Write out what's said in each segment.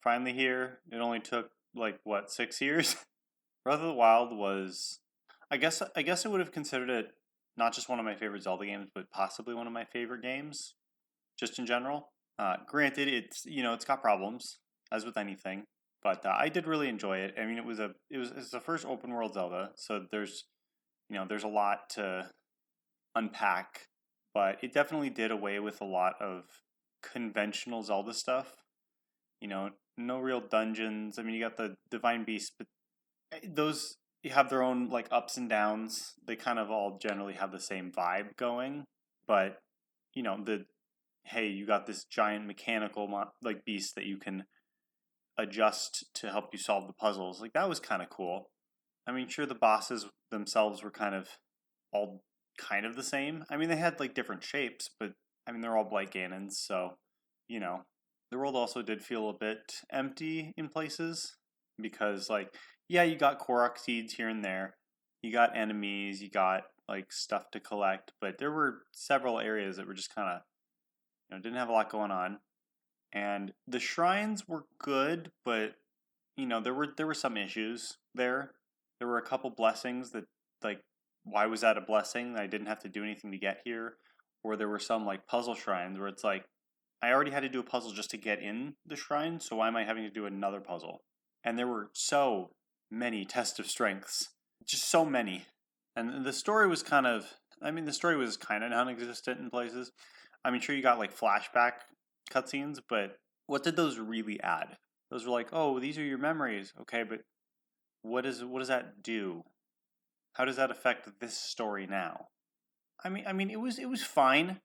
finally here. It only took like what, 6 years? Breath of the Wild was, I guess I would have considered it not just one of my favorite Zelda games, but possibly one of my favorite games, just in general. Granted, it's got problems as with anything, but I did really enjoy it. I mean, it's the first open world Zelda, so there's a lot to unpack, but it definitely did away with a lot of conventional Zelda stuff. No real dungeons. I mean, you got the Divine Beast, but those have their own like ups and downs. They kind of all generally have the same vibe going, but the hey, you got this giant mechanical like beast that you can adjust to help you solve the puzzles. Like that was kind of cool. I mean, sure, the bosses themselves were kind of all kind of the same. I mean, they had like different shapes, but I mean, they're all Blight Ganons, so you know, the world also did feel a bit empty in places because, like, yeah, you got Korok seeds here and there, you got enemies, you got like stuff to collect, but there were several areas that were just kind of, didn't have a lot going on. And the shrines were good, but there were some issues there. There were a couple blessings that, like, why was that a blessing? I didn't have to do anything to get here. Or there were some like puzzle shrines where it's like I already had to do a puzzle just to get in the shrine, so why am I having to do another puzzle? And there were so many tests of strengths, just so many. And the story was kind of, the story was kind of non-existent in places. I mean, sure, you got like flashback cutscenes, but what did those really add? Those were like, oh, these are your memories. Okay, but what does that do? How does that affect this story now? I mean, it was fine.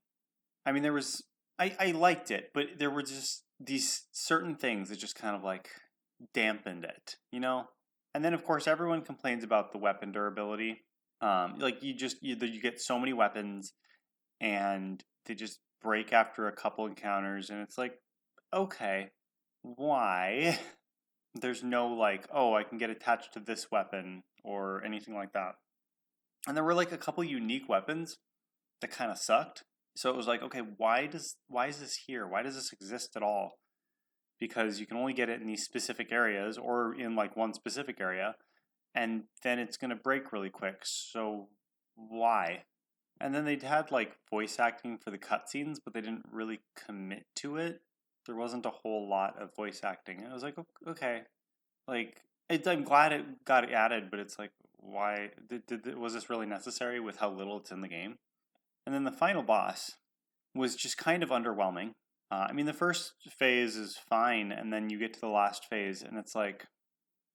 I mean, I liked it, but there were just these certain things that just kind of like dampened it, And then of course everyone complains about the weapon durability. Like you get so many weapons, and they just break after a couple encounters, and it's like, okay, why? There's no like, oh, I can get attached to this weapon or anything like that. And there were like a couple unique weapons that kind of sucked. So it was like, okay, why is this here? Why does this exist at all? Because you can only get it in these specific areas or in like one specific area, and then it's going to break really quick. So why? And then they'd had like voice acting for the cutscenes, but they didn't really commit to it. There wasn't a whole lot of voice acting. And I was like, okay, like I'm glad it got added, but it's like, why was this really necessary with how little it's in the game? And then the final boss was just kind of underwhelming. The first phase is fine, and then you get to the last phase, and it's like,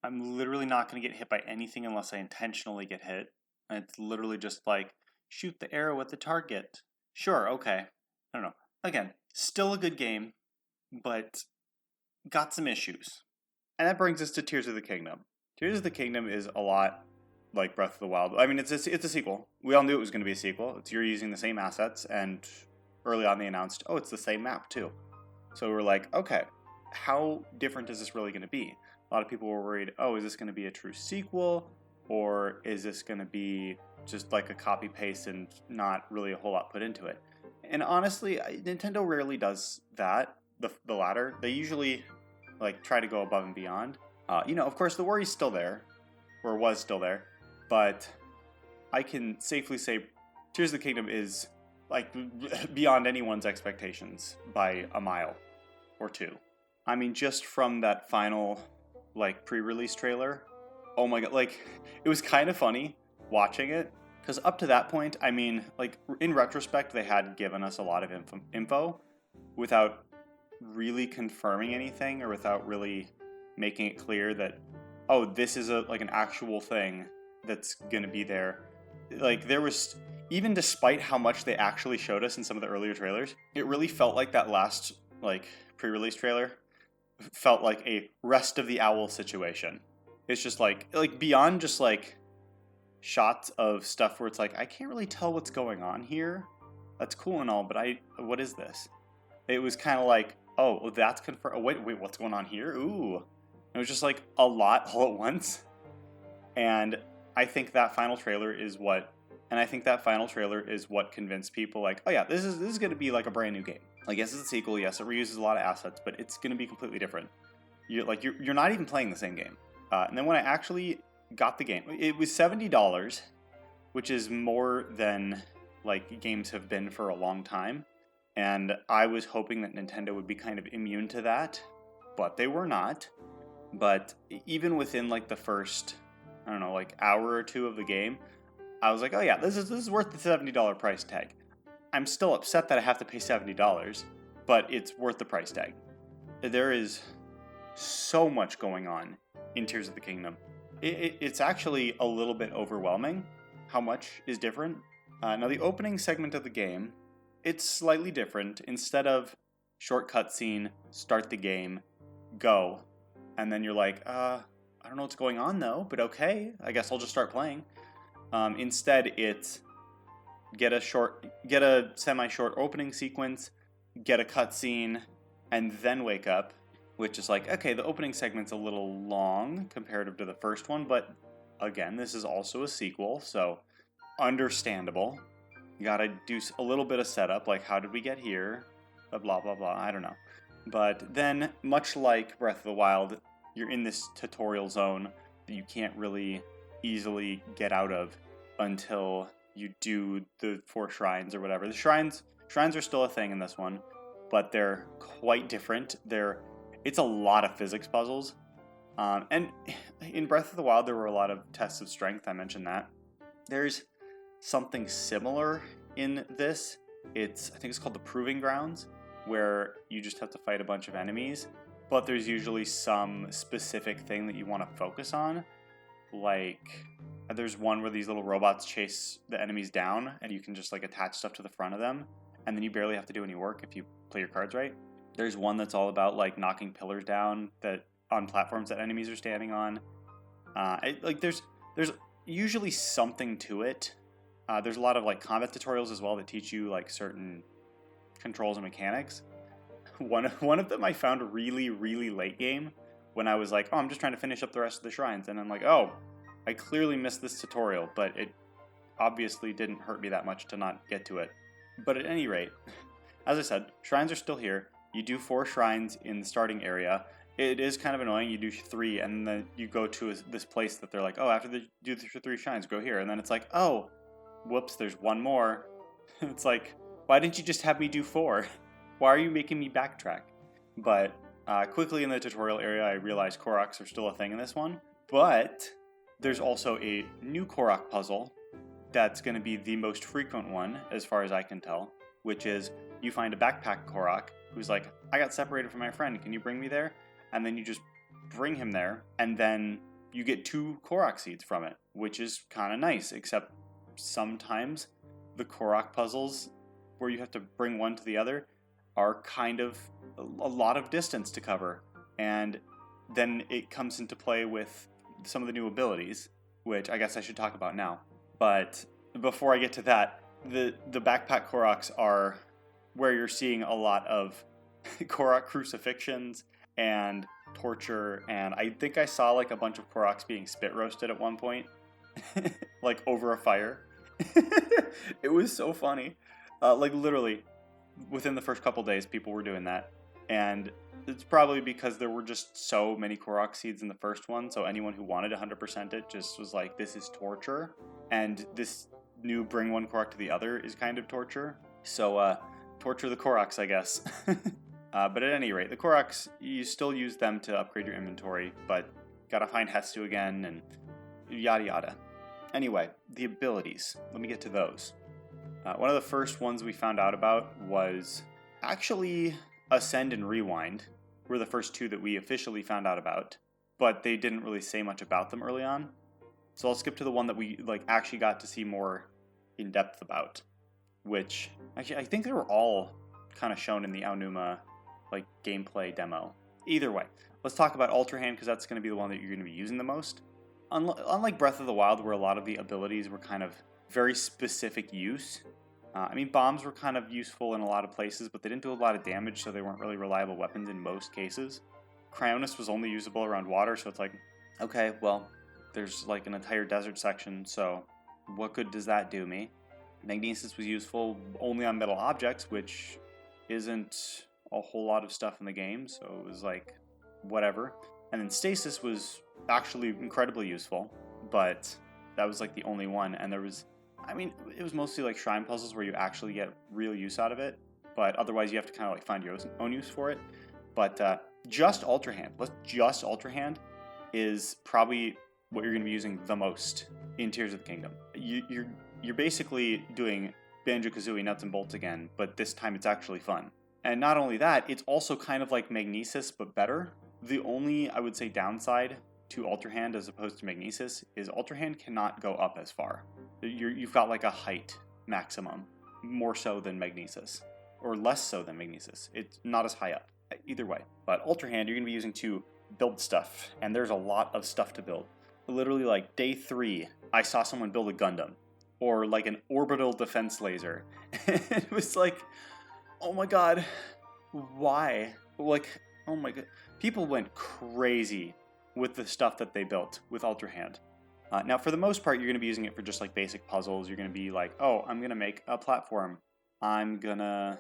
I'm literally not going to get hit by anything unless I intentionally get hit. And it's literally just like, shoot the arrow at the target. Sure, okay. I don't know. Again, still a good game, but got some issues. And that brings us to Tears of the Kingdom. Tears of the Kingdom is a lot like Breath of the Wild. I mean, it's a sequel. We all knew it was going to be a sequel. You're using the same assets, and early on they announced, oh, it's the same map too. So we're like, okay, how different is this really going to be? A lot of people were worried, oh, is this going to be a true sequel? Or is this going to be just like a copy paste and not really a whole lot put into it? And honestly, Nintendo rarely does that, the latter. They usually like try to go above and beyond. Of course, the worry's still there, or was still there, but I can safely say Tears of the Kingdom is like beyond anyone's expectations by a mile or two. I mean, just from that final like pre-release trailer, oh my god, like it was kind of funny watching it, because up to that point, I mean, like in retrospect, they had given us a lot of info without really confirming anything, or without really making it clear that, oh, this is like an actual thing that's gonna be there. Like there was, even despite how much they actually showed us in some of the earlier trailers, it really felt like that last like pre-release trailer felt like a Rest of the Owl situation. It's just like beyond just like shots of stuff where it's like, I can't really tell what's going on here. That's cool and all, but what is this? It was kind of like, oh, well, that's confirmed. Oh, wait, what's going on here? Ooh. It was just like a lot all at once. And I think that final trailer is what convinced people, like, oh yeah, this is going to be like a brand new game. Like, yes, it's a sequel. Yes, it reuses a lot of assets, but it's going to be completely different. you're not even playing the same game. And then when I actually got the game, it was $70, which is more than like games have been for a long time. And I was hoping that Nintendo would be kind of immune to that, but they were not. But even within like the first, I don't know, like hour or two of the game, I was like, oh yeah, this is worth the $70 price tag. I'm still upset that I have to pay $70, but it's worth the price tag. There is so much going on in Tears of the Kingdom. It's actually a little bit overwhelming how much is different. Now the opening segment of the game, it's slightly different. Instead of short cutscene, start the game, go, and then you're like, I don't know what's going on though, but okay, I guess I'll just start playing. Instead, it's get a semi-short opening sequence, get a cutscene, and then wake up, which is like, okay, the opening segment's a little long comparative to the first one, but again, this is also a sequel, so understandable. You gotta do a little bit of setup, like how did we get here, blah blah blah, I don't know. But then, much like Breath of the Wild, you're in this tutorial zone that you can't really easily get out of until you do the 4 shrines or whatever. The shrines are still a thing in this one, but they're quite different. It's a lot of physics puzzles. And in Breath of the Wild, there were a lot of tests of strength. I mentioned that. There's something similar in this. I think it's called the Proving Grounds, where you just have to fight a bunch of enemies, but there's usually some specific thing that you want to focus on. Like, there's one where these little robots chase the enemies down, and you can just like attach stuff to the front of them, and then you barely have to do any work if you play your cards right. There's one that's all about like knocking pillars down that on platforms that enemies are standing on. There's usually something to it. There's a lot of like combat tutorials as well that teach you like certain controls and mechanics. One of them I found really, really late game when I was like, oh, I'm just trying to finish up the rest of the shrines, and I'm like, oh, I clearly missed this tutorial, but it obviously didn't hurt me that much to not get to it. But at any rate, as I said, shrines are still here. You do 4 shrines in the starting area. It is kind of annoying. You do 3, and then you go to this place that they're like, oh, after you do the 3 shrines, go here. And then it's like, oh, whoops, there's one more. It's like, why didn't you just have me do 4? Why are you making me backtrack? But quickly in the tutorial area, I realized Koroks are still a thing in this one. But there's also a new Korok puzzle that's going to be the most frequent one, as far as I can tell, which is you find a backpack Korok who's like, I got separated from my friend, can you bring me there? And then you just bring him there, and then you get 2 Korok seeds from it, which is kind of nice, except sometimes the Korok puzzles, where you have to bring one to the other, are kind of a lot of distance to cover. And then it comes into play with some of the new abilities, which I guess I should talk about now. But before I get to that, the backpack Koroks are where you're seeing a lot of Korok crucifixions and torture, and I think I saw like a bunch of Koroks being spit roasted at one point, like over a fire. It was so funny. Like literally, within the first couple days, people were doing that, and it's probably because there were just so many Korok seeds in the first one, so anyone who wanted 100% it just was like, this is torture, and this new bring one Korok to the other is kind of torture. So, torture the Koroks, I guess. But at any rate, the Koroks, you still use them to upgrade your inventory, but gotta find Hestu again, and yada yada. Anyway, the abilities. Let me get to those. One of the first ones we found out about was actually Ascend and Rewind, were the first 2 that we officially found out about, but they didn't really say much about them early on. So I'll skip to the one that we actually got to see more in depth about, which actually I think they were all kind of shown in the Aonuma gameplay demo. Either way, let's talk about Ultra Hand, because that's going to be the one that you're going to be using the most. Unlike Breath of the Wild, where a lot of the abilities were kind of very specific use. Bombs were kind of useful in a lot of places, but they didn't do a lot of damage, so they weren't really reliable weapons in most cases. Cryonis was only usable around water, so it's like, okay, well, there's like an entire desert section, so what good does that do me? Magnesis was useful only on metal objects, which isn't a whole lot of stuff in the game, so it was like, whatever. And then stasis was actually incredibly useful, but that was like the only one. And there was, it was mostly like shrine puzzles where you actually get real use out of it, but otherwise you have to kind of like find your own use for it. But just Ultra Hand is probably what you're going to be using the most in Tears of the Kingdom. You're basically doing Banjo-Kazooie nuts and bolts again, but this time it's actually fun. And not only that, it's also kind of like Magnesis, but better. The only, I would say, downside to Ultra Hand as opposed to Magnesis is Ultra Hand cannot go up as far. You've got like a height maximum, more so than Magnesis, or less so than Magnesis. It's not as high up, either way. But Ultra Hand you're going to be using to build stuff, and there's a lot of stuff to build. Literally, like, day 3, I saw someone build a Gundam, or like an orbital defense laser. It was like, oh my god, why? Like, oh my god. People went crazy with the stuff that they built with Ultra Hand. Now, for the most part, you're going to be using it for just like basic puzzles. You're going to be like, oh, I'm going to make a platform. I'm going to,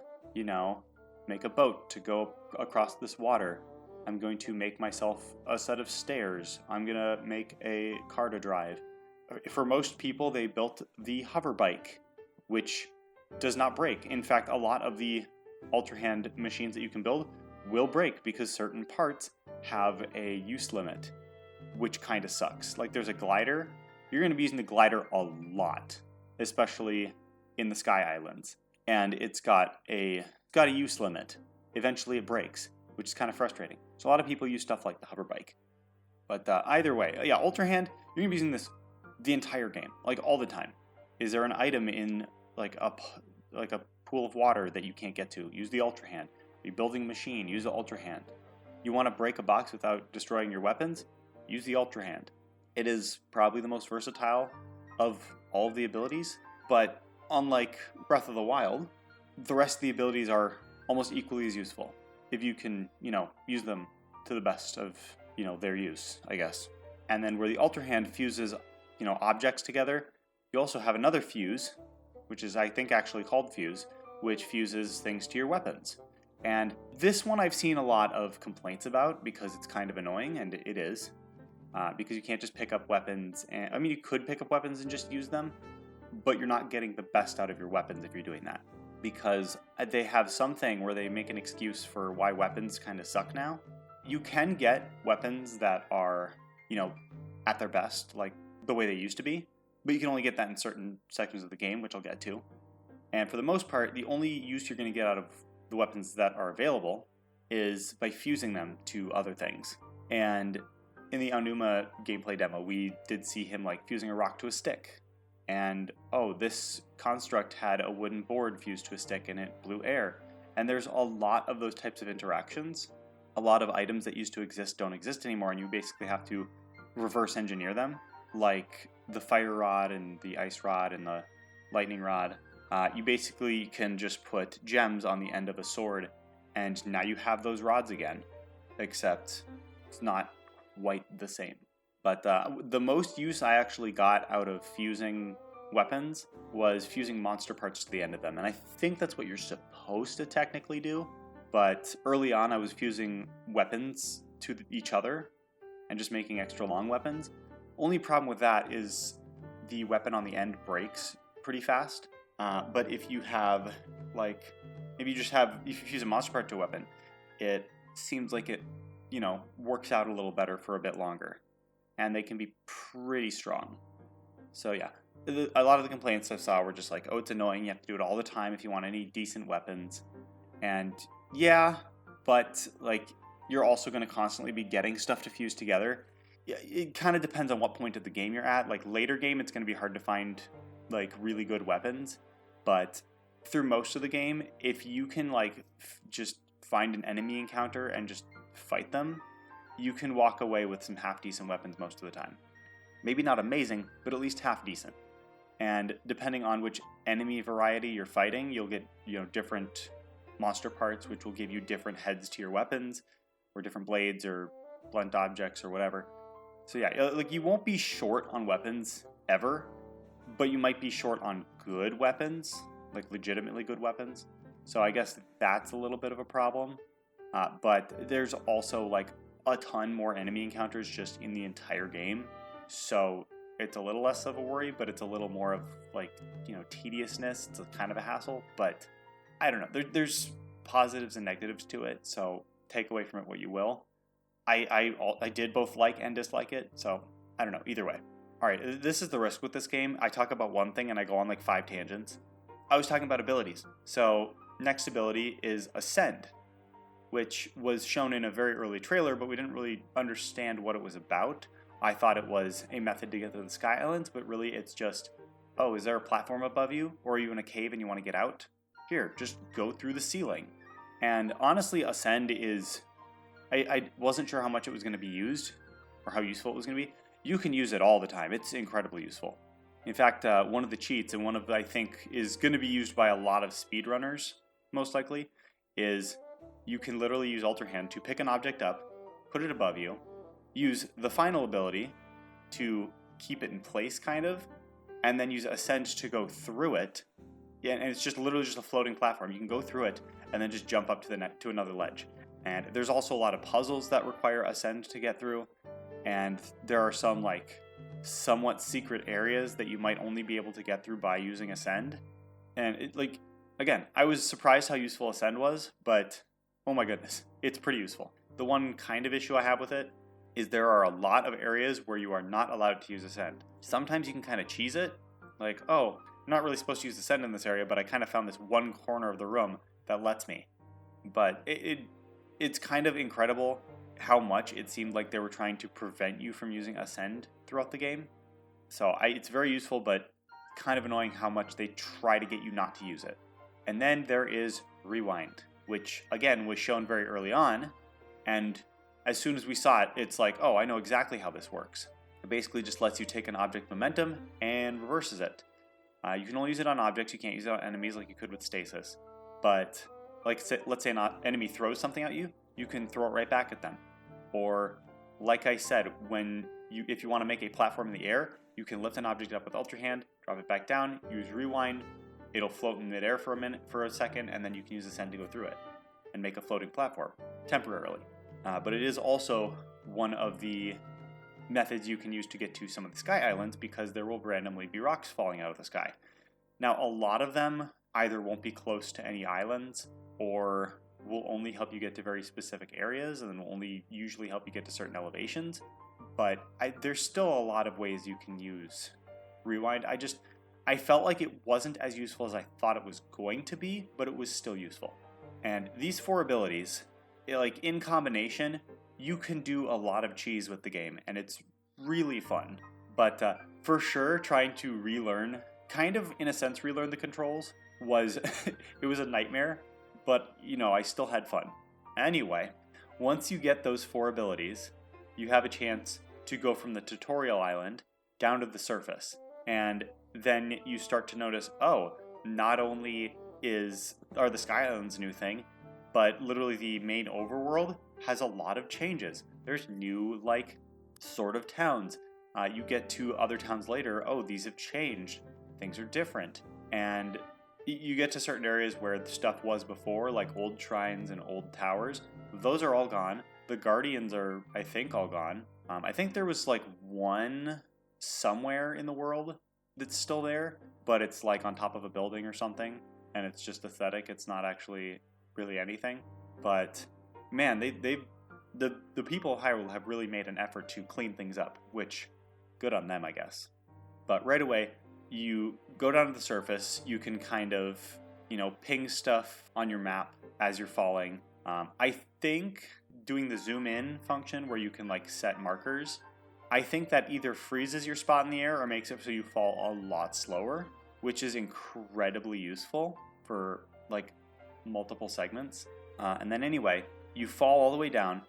make a boat to go across this water. I'm going to make myself a set of stairs. I'm going to make a car to drive. For most people, they built the hover bike, which does not break. In fact, a lot of the Ultra Hand machines that you can build will break because certain parts have a use limit, which kind of sucks. Like there's a glider. You're going to be using the glider a lot, especially in the Sky Islands. And it's got a use limit. Eventually it breaks, which is kind of frustrating. So a lot of people use stuff like the hover bike. But either way, yeah, Ultra Hand, you're going to be using this the entire game, like all the time. Is there an item in like a pool of water that you can't get to? Use the Ultra Hand. Are you building a machine? Use the Ultra Hand. You want to break a box without destroying your weapons? Use the Ultra Hand. It is probably the most versatile of all of the abilities, but unlike Breath of the Wild, the rest of the abilities are almost equally as useful if you can, use them to the best of, their use, I guess. And then where the Ultra Hand fuses, objects together, you also have another fuse, which is, I think, actually called Fuse, which fuses things to your weapons. And this one I've seen a lot of complaints about because it's kind of annoying, and it is. Because you can't just pick up weapons. You could pick up weapons and just use them, but you're not getting the best out of your weapons if you're doing that. Because they have something where they make an excuse for why weapons kind of suck now. You can get weapons that are, at their best, like the way they used to be, but you can only get that in certain sections of the game, which I'll get to. And for the most part, the only use you're going to get out of the weapons that are available is by fusing them to other things. And in the Aonuma gameplay demo, we did see him like fusing a rock to a stick. And, this construct had a wooden board fused to a stick and it blew air. And there's a lot of those types of interactions. A lot of items that used to exist don't exist anymore, and you basically have to reverse engineer them, like the fire rod and the ice rod and the lightning rod. You basically can just put gems on the end of a sword, and now you have those rods again, except it's not quite the same. But the most use I actually got out of fusing weapons was fusing monster parts to the end of them. And I think that's what you're supposed to technically do. But early on, I was fusing weapons to each other and just making extra long weapons. Only problem with that is the weapon on the end breaks pretty fast. But if you have, if you fuse a monster part to a weapon, it seems like it, works out a little better for a bit longer. And they can be pretty strong. So yeah, a lot of the complaints I saw were just like, oh, it's annoying, you have to do it all the time if you want any decent weapons. And yeah, but you're also going to constantly be getting stuff to fuse together. Yeah, it kind of depends on what point of the game you're at. Later game, it's going to be hard to find really good weapons. But through most of the game, if you can just find an enemy encounter and just fight them, you can walk away with some half-decent weapons most of the time. Maybe not amazing, but at least half-decent. And depending on which enemy variety you're fighting, you'll get, different monster parts, which will give you different heads to your weapons, or different blades, or blunt objects, or whatever. So yeah, you won't be short on weapons, ever, but you might be short on good weapons, legitimately good weapons. So I guess that's a little bit of a problem. But there's also, a ton more enemy encounters just in the entire game. So it's a little less of a worry, but it's a little more of like, tediousness. It's a kind of a hassle, but I don't know. There's positives and negatives to it, so take away from it what you will. I did both like and dislike it, so I don't know. Either way. All right, this is the risk with this game. I talk about one thing and I go on like 5 tangents. I was talking about abilities. So next ability is Ascend, which was shown in a very early trailer, but we didn't really understand what it was about. I thought it was a method to get to the Sky Islands, but really it's just, oh, is there a platform above you? Or are you in a cave and you want to get out? Here, just go through the ceiling. And honestly, Ascend is... I wasn't sure how much it was going to be used, or how useful it was going to be. You can use it all the time. It's incredibly useful. In fact, one of the cheats, and one of, I think, is going to be used by a lot of speedrunners, most likely, is you can literally use Alt or Hand to pick an object up, put it above you, use the final ability to keep it in place, kind of, and then use Ascend to go through it. Yeah, and it's just literally just a floating platform. You can go through it and then just jump up to another ledge. And there's also a lot of puzzles that require Ascend to get through. And there are some like somewhat secret areas that you might only be able to get through by using Ascend. And it, like, again, I was surprised how useful Ascend was, but oh my goodness, it's pretty useful. The one kind of issue I have with it is there are a lot of areas where you are not allowed to use Ascend. Sometimes you can kind of cheese it, like, oh, I'm not really supposed to use Ascend in this area, but I kind of found this one corner of the room that lets me. But it's kind of incredible how much it seemed like they were trying to prevent you from using Ascend throughout the game. So it's very useful, but kind of annoying how much they try to get you not to use it. And then there is Rewind, which again was shown very early on, and as soon as we saw it, it's like, oh, I know exactly how this works. It basically just lets you take an object momentum and reverses it. You can only use it on objects, you can't use it on enemies like you could with stasis. But like, let's say an enemy throws something at you, you can throw it right back at them. Or, like I said, if you want to make a platform in the air, you can lift an object up with Alt or Hand, drop it back down, use Rewind, it'll float in midair for a second, and then you can use Ascend to go through it and make a floating platform, temporarily. But it is also one of the methods you can use to get to some of the Sky Islands, because there will randomly be rocks falling out of the sky. Now, a lot of them either won't be close to any islands, or will only help you get to very specific areas, and then will only usually help you get to certain elevations. But there's still a lot of ways you can use Rewind. I felt like it wasn't as useful as I thought it was going to be, but it was still useful. And these 4 abilities, like in combination, you can do a lot of cheese with the game, and it's really fun. But for sure, trying to relearn, kind of in a sense relearn the controls, was it was a nightmare. But, I still had fun. Anyway, once you get those 4 abilities, you have a chance to go from the tutorial island down to the surface. And then you start to notice, oh, not only are the Sky Islands a new thing, but literally the main overworld has a lot of changes. There's new, like, sort of towns. You get to other towns later, oh, these have changed. Things are different. And you get to certain areas where the stuff was before, like old shrines and old towers. Those are all gone. The Guardians are, I think, all gone. I think there was like one somewhere in the world that's still there, but it's like on top of a building or something, and it's just aesthetic. It's not actually really anything. But man, the people of Hyrule have really made an effort to clean things up, which good on them, I guess. But right away, you go down to the surface, you can kind of, ping stuff on your map as you're falling. I think doing the zoom in function where you can like set markers, I think that either freezes your spot in the air or makes it so you fall a lot slower, which is incredibly useful for like multiple segments. And then anyway, you fall all the way down.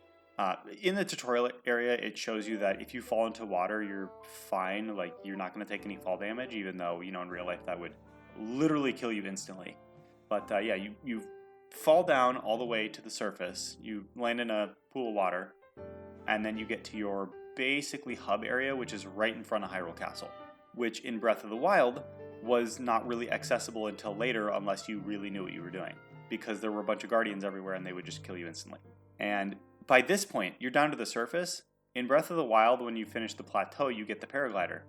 In the tutorial area, it shows you that if you fall into water, you're fine. Like, you're not going to take any fall damage, even though, in real life that would literally kill you instantly. But yeah, you fall down all the way to the surface. You land in a pool of water, and then you get to your basically hub area, which is right in front of Hyrule Castle, which in Breath of the Wild was not really accessible until later unless you really knew what you were doing, because there were a bunch of Guardians everywhere and they would just kill you instantly. And by this point, you're down to the surface. In Breath of the Wild, when you finish the plateau, you get the paraglider.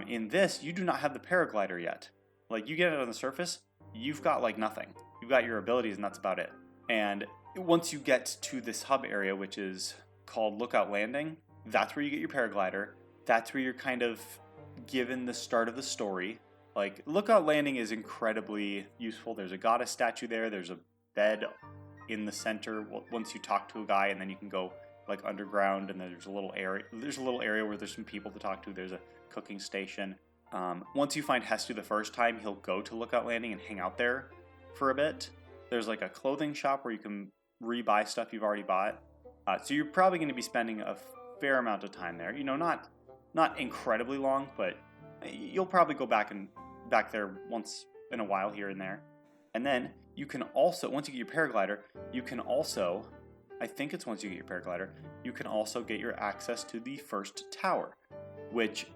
In this, you do not have the paraglider yet. Like, you get it on the surface, you've got, like, nothing. You've got your abilities, and that's about it. And once you get to this hub area, which is called Lookout Landing, that's where you get your paraglider. That's where you're kind of given the start of the story. Like, Lookout Landing is incredibly useful. There's a goddess statue there. There's a bed in the center once you talk to a guy, and then you can go, like, underground, and then there's a little area where there's some people to talk to. There's a cooking station. Once you find Hestu the first time, he'll go to Lookout Landing and hang out there for a bit. There's, like, a clothing shop where you can rebuy stuff you've already bought. So you're probably going to be spending a fair amount of time there. You know, not incredibly long, but you'll probably go back there once in a while here and there. And then you can also, once you get your paraglider, you can also, I think it's once you get your paraglider, you can also get your access to the first tower, which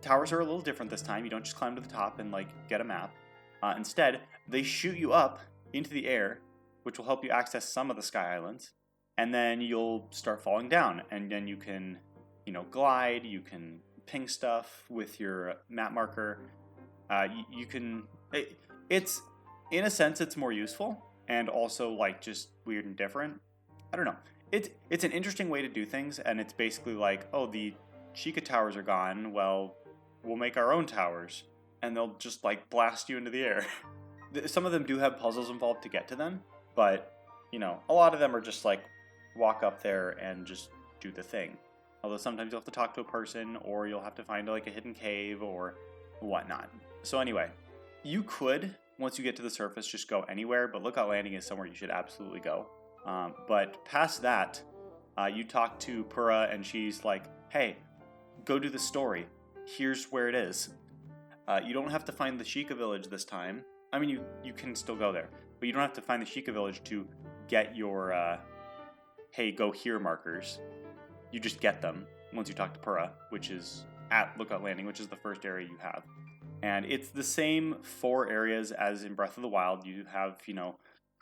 towers are a little different this time. You don't just climb to the top and, like, get a map. Instead, they shoot you up into the air, which will help you access some of the Sky Islands, and then you'll start falling down, and then you can, glide, you can ping stuff with your map marker. It's, in a sense, it's more useful, and also, like, just weird and different. I don't know. It's an interesting way to do things, and it's basically like, oh, the Chica towers are gone, well, we'll make our own towers, and they'll just, like, blast you into the air. Some of them do have puzzles involved to get to them, but, a lot of them are just, like, walk up there and just do the thing. Although sometimes you'll have to talk to a person, or you'll have to find, like, a hidden cave or whatnot. So anyway, you could, once you get to the surface, just go anywhere, but Lookout Landing is somewhere you should absolutely go. But past that, you talk to Purah, and she's like, hey, go do the story. Here's where it is. You don't have to find the Sheikah village this time. I mean, you can still go there, but you don't have to find the Sheikah village to get your, hey, go here markers. You just get them once you talk to Purah, which is at Lookout Landing, which is the first area you have. And it's the same 4 areas as in Breath of the Wild. You have,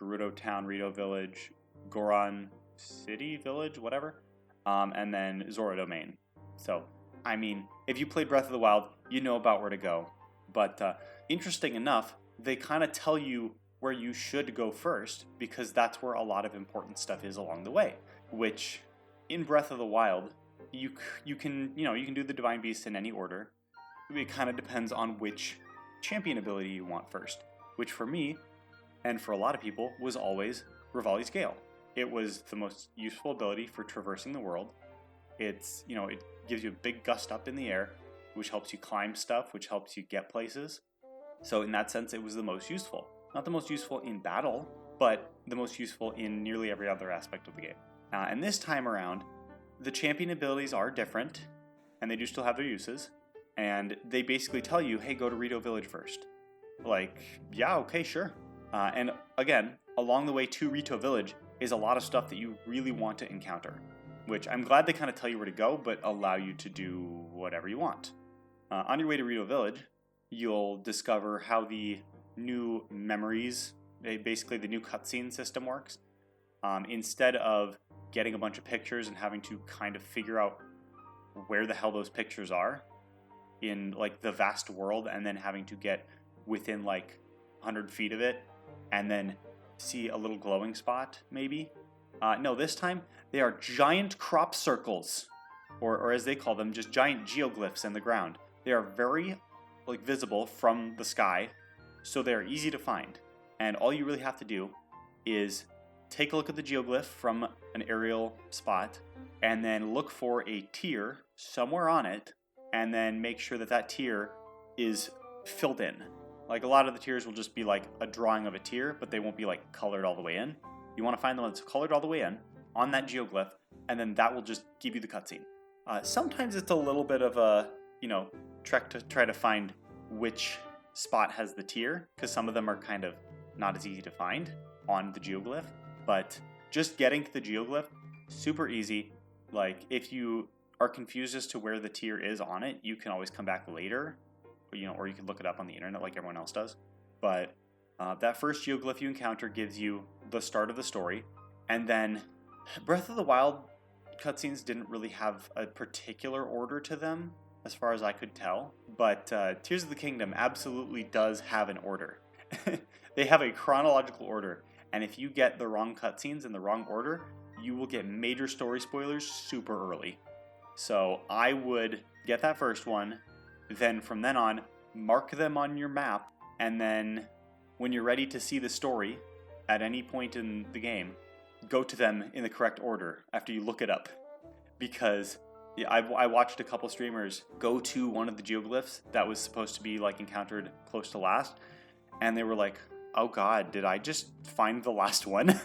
Gerudo Town, Rito Village, Goron City Village, whatever, and then Zora Domain. So, I mean, if you played Breath of the Wild, you know about where to go. But interesting enough, they kind of tell you where you should go first, because that's where a lot of important stuff is along the way. Which, in Breath of the Wild, you can do the Divine Beasts in any order. It kind of depends on which champion ability you want first. Which for me, and for a lot of people, was always Revali's Gale. It was the most useful ability for traversing the world. It's, it gives you a big gust up in the air, which helps you climb stuff, which helps you get places. So in that sense, it was the most useful. Not the most useful in battle, but the most useful in nearly every other aspect of the game. And this time around, the champion abilities are different, and they do still have their uses. And they basically tell you, hey, go to Rito Village first. Like, yeah, okay, sure. And again, along the way to Rito Village is a lot of stuff that you really want to encounter, which I'm glad they kind of tell you where to go, but allow you to do whatever you want. On your way to Rito Village, you'll discover how the new memories, basically the new cutscene system works. Instead of getting a bunch of pictures and having to kind of figure out where the hell those pictures are in, like, the vast world, and then having to get within, like, 100 feet of it and then see a little glowing spot, maybe. No, this time they are giant crop circles, or as they call them, just giant geoglyphs in the ground. They are very, like, visible from the sky, so they are easy to find. And all you really have to do is take a look at the geoglyph from an aerial spot, and then look for a tier somewhere on it, and then make sure that tier is filled in. Like, a lot of the tiers will just be like a drawing of a tier, but they won't be, like, colored all the way in. You want to find the one that's colored all the way in on that geoglyph, and then that will just give you the cutscene. Sometimes it's a little bit of a, trek to try to find which spot has the tier, because some of them are kind of not as easy to find on the geoglyph. But just getting to the geoglyph, super easy. Like, if you are confused as to where the tier is on it, you can always come back later, or you can look it up on the internet like everyone else does. But that first geoglyph you encounter gives you the start of the story, and then Breath of the Wild cutscenes didn't really have a particular order to them, as far as I could tell. But Tears of the Kingdom absolutely does have an order. They have a chronological order, and if you get the wrong cutscenes in the wrong order, you will get major story spoilers super early. So I would get that first one, then from then on, mark them on your map, and then when you're ready to see the story at any point in the game, go to them in the correct order after you look it up. Because I watched a couple streamers go to one of the geoglyphs that was supposed to be like encountered close to last, and they were like, oh god, did I just find the last one?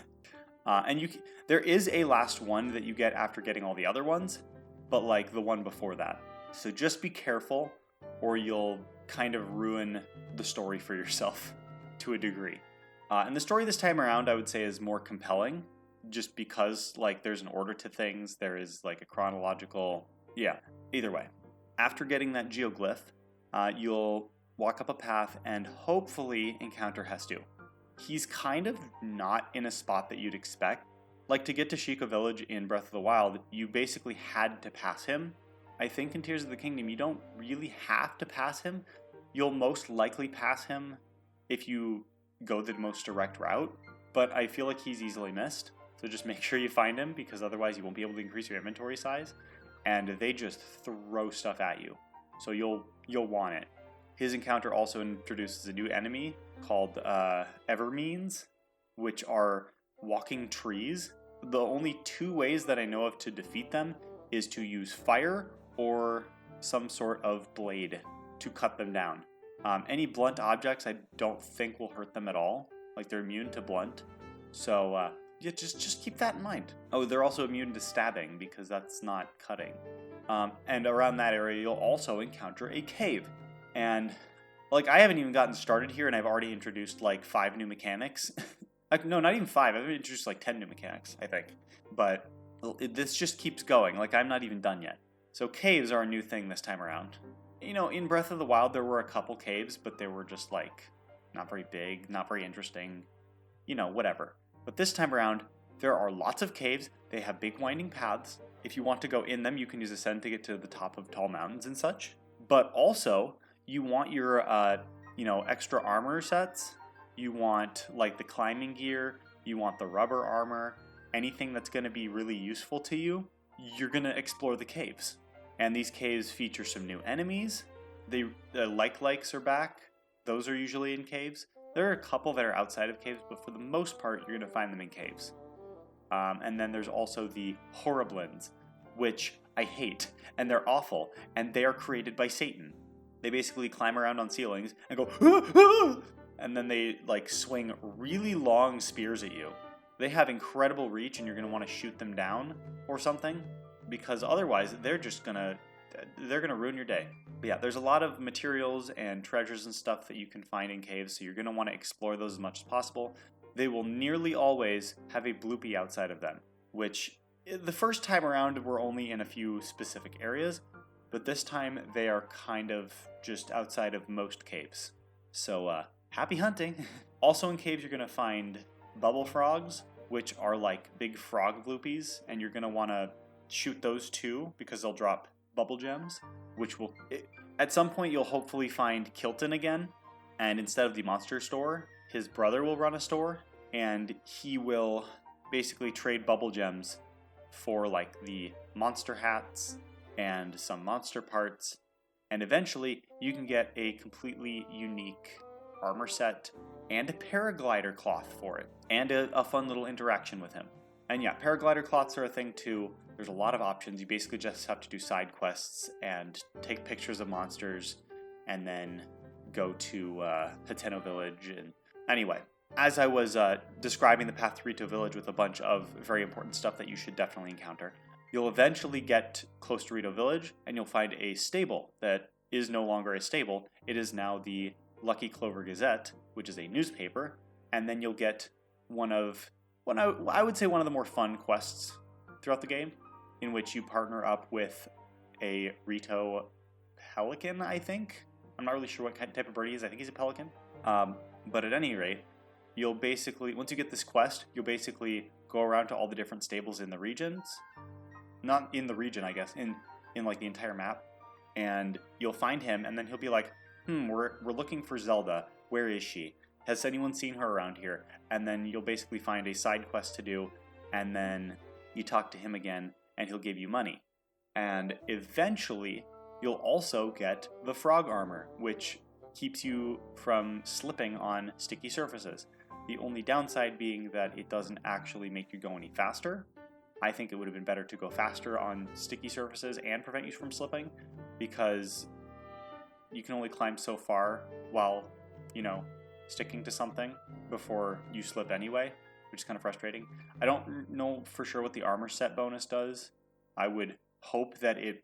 There is a last one that you get after getting all the other ones, but like the one before that. So just be careful, or you'll kind of ruin the story for yourself to a degree. And the story this time around, I would say, is more compelling, just because like there's an order to things. There is like a chronological, either way. After getting that geoglyph, you'll walk up a path and hopefully encounter Hestu. He's kind of not in a spot that you'd expect. Like, to get to Sheikah Village in Breath of the Wild, you basically had to pass him. I think in Tears of the Kingdom, you don't really have to pass him. You'll most likely pass him if you go the most direct route, but I feel like he's easily missed. So just make sure you find him, because otherwise you won't be able to increase your inventory size, and they just throw stuff at you. So you'll want it. His encounter also introduces a new enemy called Evermeans, which are walking trees. The only two ways that I know of to defeat them is to use fire or some sort of blade to cut them down. Any blunt objects I don't think will hurt them at all. Like, they're immune to blunt. So just keep that in mind. Oh, they're also immune to stabbing, because that's not cutting. And around that area, you'll also encounter a cave. And, like, I haven't even gotten started here, and I've already introduced, like, 5 new mechanics. No, not even 5. I've introduced, like, 10 new mechanics, I think. But this just keeps going. Like, I'm not even done yet. So caves are a new thing this time around. You know, in Breath of the Wild, there were a couple caves, but they were just, like, not very big, not very interesting. You know, whatever. But this time around, there are lots of caves. They have big winding paths. If you want to go in them, you can use Ascend to get to the top of tall mountains and such. But also, you want your, extra armor sets. You want, like, the climbing gear. You want the rubber armor. Anything that's going to be really useful to you. You're going to explore the caves. And these caves feature some new enemies. The likes are back. Those are usually in caves. There are a couple that are outside of caves, but for the most part, you're going to find them in caves. And then there's also the Horriblins, which I hate, and they're awful, and they are created by Satan. They basically climb around on ceilings and go, ah, ah! And then they like swing really long spears at you. They have incredible reach, and you're going to want to shoot them down or something, because otherwise they're going to ruin your day. But yeah, there's a lot of materials and treasures and stuff that you can find in caves, so you're going to want to explore those as much as possible. They will nearly always have a bloopy outside of them, which the first time around were only in a few specific areas, but this time they are kind of just outside of most caves. So happy hunting! Also in caves you're going to find bubble frogs, which are like big frog bloopies, and you're going to want to shoot those too, because they'll drop bubble gems, which will... At some point you'll hopefully find Kilton again, and instead of the monster store, his brother will run a store, and he will basically trade bubble gems for like the monster hats and some monster parts, and eventually you can get a completely unique armor set and a paraglider cloth for it, and a fun little interaction with him. And yeah, paraglider cloths are a thing too. There's a lot of options. You basically just have to do side quests and take pictures of monsters, and then go to Hateno Village. And anyway, as I was describing the path to Rito Village with a bunch of very important stuff that you should definitely encounter, you'll eventually get close to Rito Village, and you'll find a stable that is no longer a stable. It is now the Lucky Clover Gazette, which is a newspaper, and then you'll get I would say one of the more fun quests throughout the game, in which you partner up with a Rito pelican, I think. I'm not really sure what type of bird he is. I think he's a pelican. But at any rate, you'll basically, once you get this quest, you'll basically go around to all the different stables in the regions, not in the region, I guess, in like the entire map. And you'll find him, and then he'll be like, we're looking for Zelda. Where is she? Has anyone seen her around here? And then you'll basically find a side quest to do, and then you talk to him again, and he'll give you money. And eventually, you'll also get the frog armor, which keeps you from slipping on sticky surfaces. The only downside being that it doesn't actually make you go any faster. I think it would have been better to go faster on sticky surfaces and prevent you from slipping, because you can only climb so far while, sticking to something before you slip anyway, which is kind of frustrating. I don't know for sure what the armor set bonus does. I would hope that it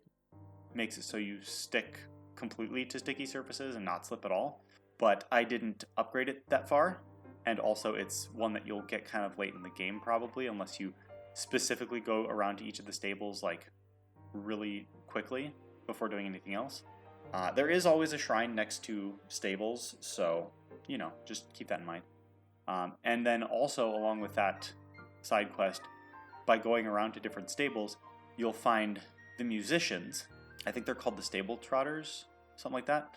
makes it so you stick completely to sticky surfaces and not slip at all, but I didn't upgrade it that far, and also it's one that you'll get kind of late in the game probably, unless you specifically go around to each of the stables like really quickly before doing anything else. There is always a shrine next to stables, so just keep that in mind. And then also along with that side quest, by going around to different stables, you'll find the musicians. I think they're called the stable trotters, something like that.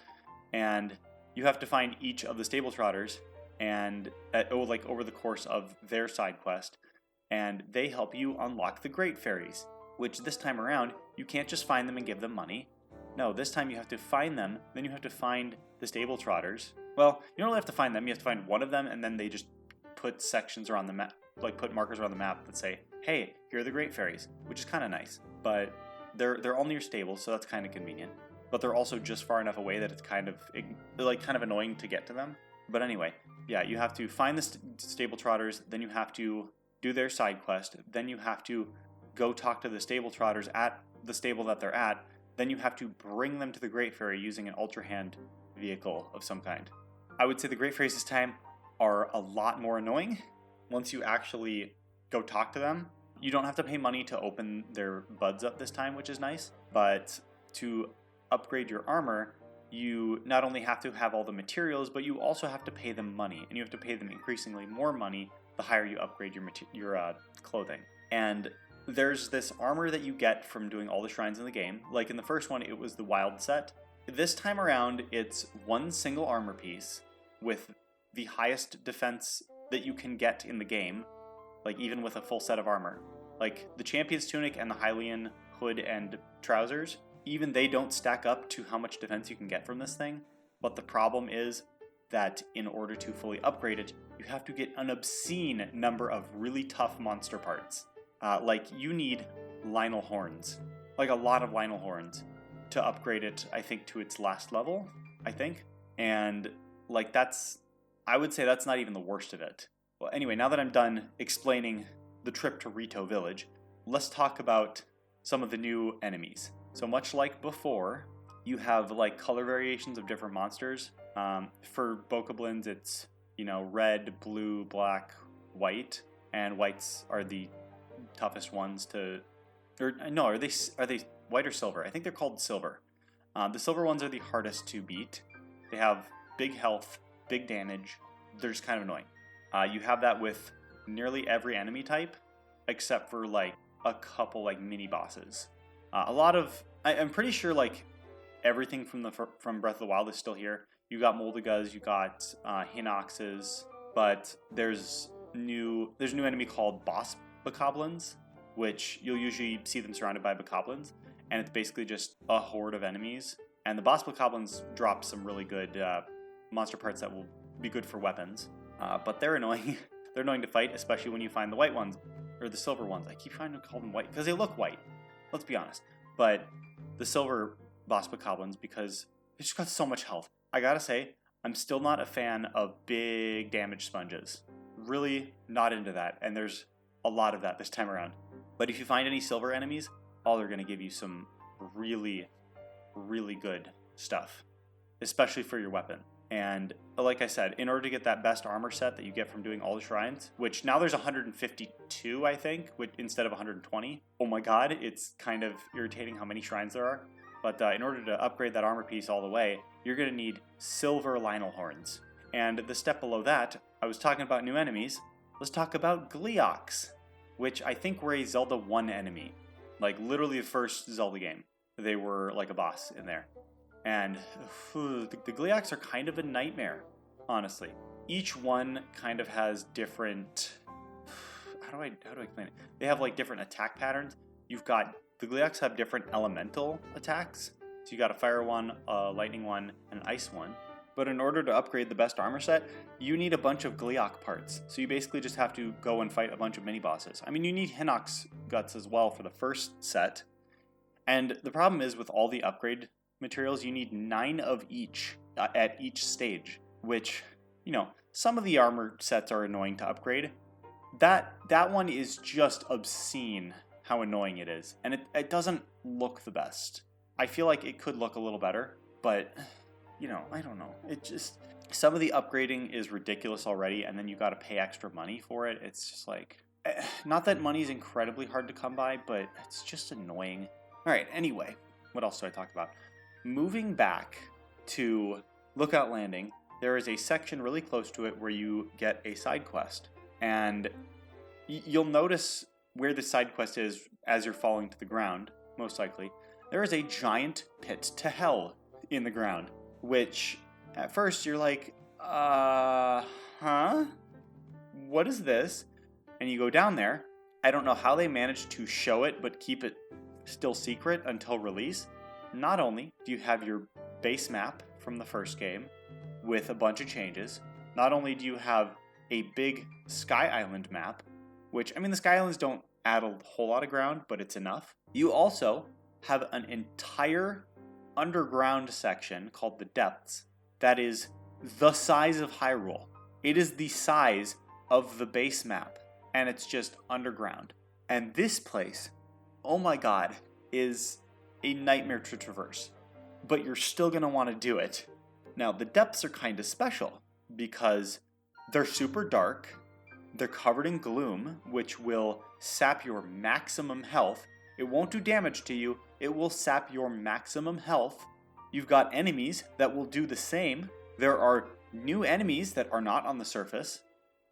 And you have to find each of the stable trotters and over the course of their side quest, and they help you unlock the great fairies, which this time around you can't just find them and give them money. No, this time you have to find them, then you have to find the stable trotters. Well, you don't really have to find them, you have to find one of them, and then they just put sections around the map, like put markers around the map that say, hey, here are the great fairies, which is kind of nice. But they're all near stables, so that's kind of convenient. But they're also just far enough away that it's kind of annoying to get to them. But anyway, yeah, you have to find the stable trotters, then you have to do their side quest, then you have to go talk to the stable trotters at the stable that they're at, then you have to bring them to the Great Fairy using an Ultra Hand vehicle of some kind. I would say the Great Fairies this time are a lot more annoying. Once you actually go talk to them, you don't have to pay money to open their buds up this time, which is nice, but to upgrade your armor, you not only have to have all the materials, but you also have to pay them money, and you have to pay them increasingly more money the higher you upgrade your clothing. And there's this armor that you get from doing all the shrines in the game. Like in the first one, it was the wild set. This time around, it's one single armor piece with the highest defense that you can get in the game, like even with a full set of armor. Like the Champion's Tunic and the Hylian hood and trousers, even they don't stack up to how much defense you can get from this thing. But the problem is that in order to fully upgrade it, you have to get an obscene number of really tough monster parts. Like you need Lionel horns, like a lot of Lionel horns to upgrade it, I think, to its last level, I think. And like I would say that's not even the worst of it. Well, anyway, now that I'm done explaining the trip to Rito Village, let's talk about some of the new enemies. So much like before, you have like color variations of different monsters. For Bokoblins, it's red, blue, black, white, and whites are the toughest ones to. Or no, are they white or silver? I think they're called silver. The silver ones are the hardest to beat. They have big health, big damage. They're just kind of annoying. You have that with nearly every enemy type, except for like a couple like mini bosses. I'm pretty sure like everything from Breath of the Wild is still here. You got Moldigas, you got Hinoxes, but there's a new enemy called Boss Bokoblins, which you'll usually see them surrounded by Bokoblins, and it's basically just a horde of enemies. And the Boss Bokoblins drop some really good monster parts that will be good for weapons, but they're annoying. They're annoying to fight, especially when you find the white ones, or the silver ones. I keep trying to call them white, because they look white, let's be honest. But the silver Boss Bokoblins, because they just got so much health. I gotta say, I'm still not a fan of big damage sponges. Really not into that, and there's a lot of that this time around. But if you find any silver enemies, they're going to give you some really, really good stuff, especially for your weapon. And like I said, in order to get that best armor set that you get from doing all the shrines, which now there's 152, I think, instead of 120. Oh my god, it's kind of irritating how many shrines there are. But in order to upgrade that armor piece all the way, you're going to need silver Lionel horns. And the step below that, I was talking about new enemies. Let's talk about Gleeoks, which I think were a Zelda 1 enemy. Like, literally the first Zelda game, they were like a boss in there. And the Gleeoks are kind of a nightmare, honestly. Each one kind of has different... How do I explain it? They have like different attack patterns. You've got... The Gleeoks have different elemental attacks. So you got a fire one, a lightning one, and an ice one. But in order to upgrade the best armor set, you need a bunch of Gleeok parts. So you basically just have to go and fight a bunch of mini-bosses. I mean, you need Hinox guts as well for the first set. And the problem is with all the upgrade materials, you need 9 of each at each stage. Which, you know, some of the armor sets are annoying to upgrade. That one is just obscene how annoying it is. And it doesn't look the best. I feel like it could look a little better, but... You know, I don't know. It just... Some of the upgrading is ridiculous already, and then you gotta pay extra money for it. It's just like... Not that money is incredibly hard to come by, but it's just annoying. Alright, anyway. What else do I talk about? Moving back to Lookout Landing, there is a section really close to it where you get a side quest. And you'll notice where the side quest is as you're falling to the ground, most likely. There is a giant pit to hell in the ground. Which, at first, you're like, huh? What is this? And you go down there. I don't know how they managed to show it, but keep it still secret until release. Not only do you have your base map from the first game with a bunch of changes, not only do you have a big Sky Island map, which, I mean, the Sky Islands don't add a whole lot of ground, but it's enough. You also have an entire underground section called the Depths that is the size of Hyrule. It is the size of the base map, and it's just underground. And this place, oh my god, is a nightmare to traverse. But you're still going to want to do it. Now, the Depths are kind of special because they're super dark, they're covered in gloom, which will sap your maximum health. It won't do damage to you, it will sap your maximum health. You've got enemies that will do the same. There are new enemies that are not on the surface.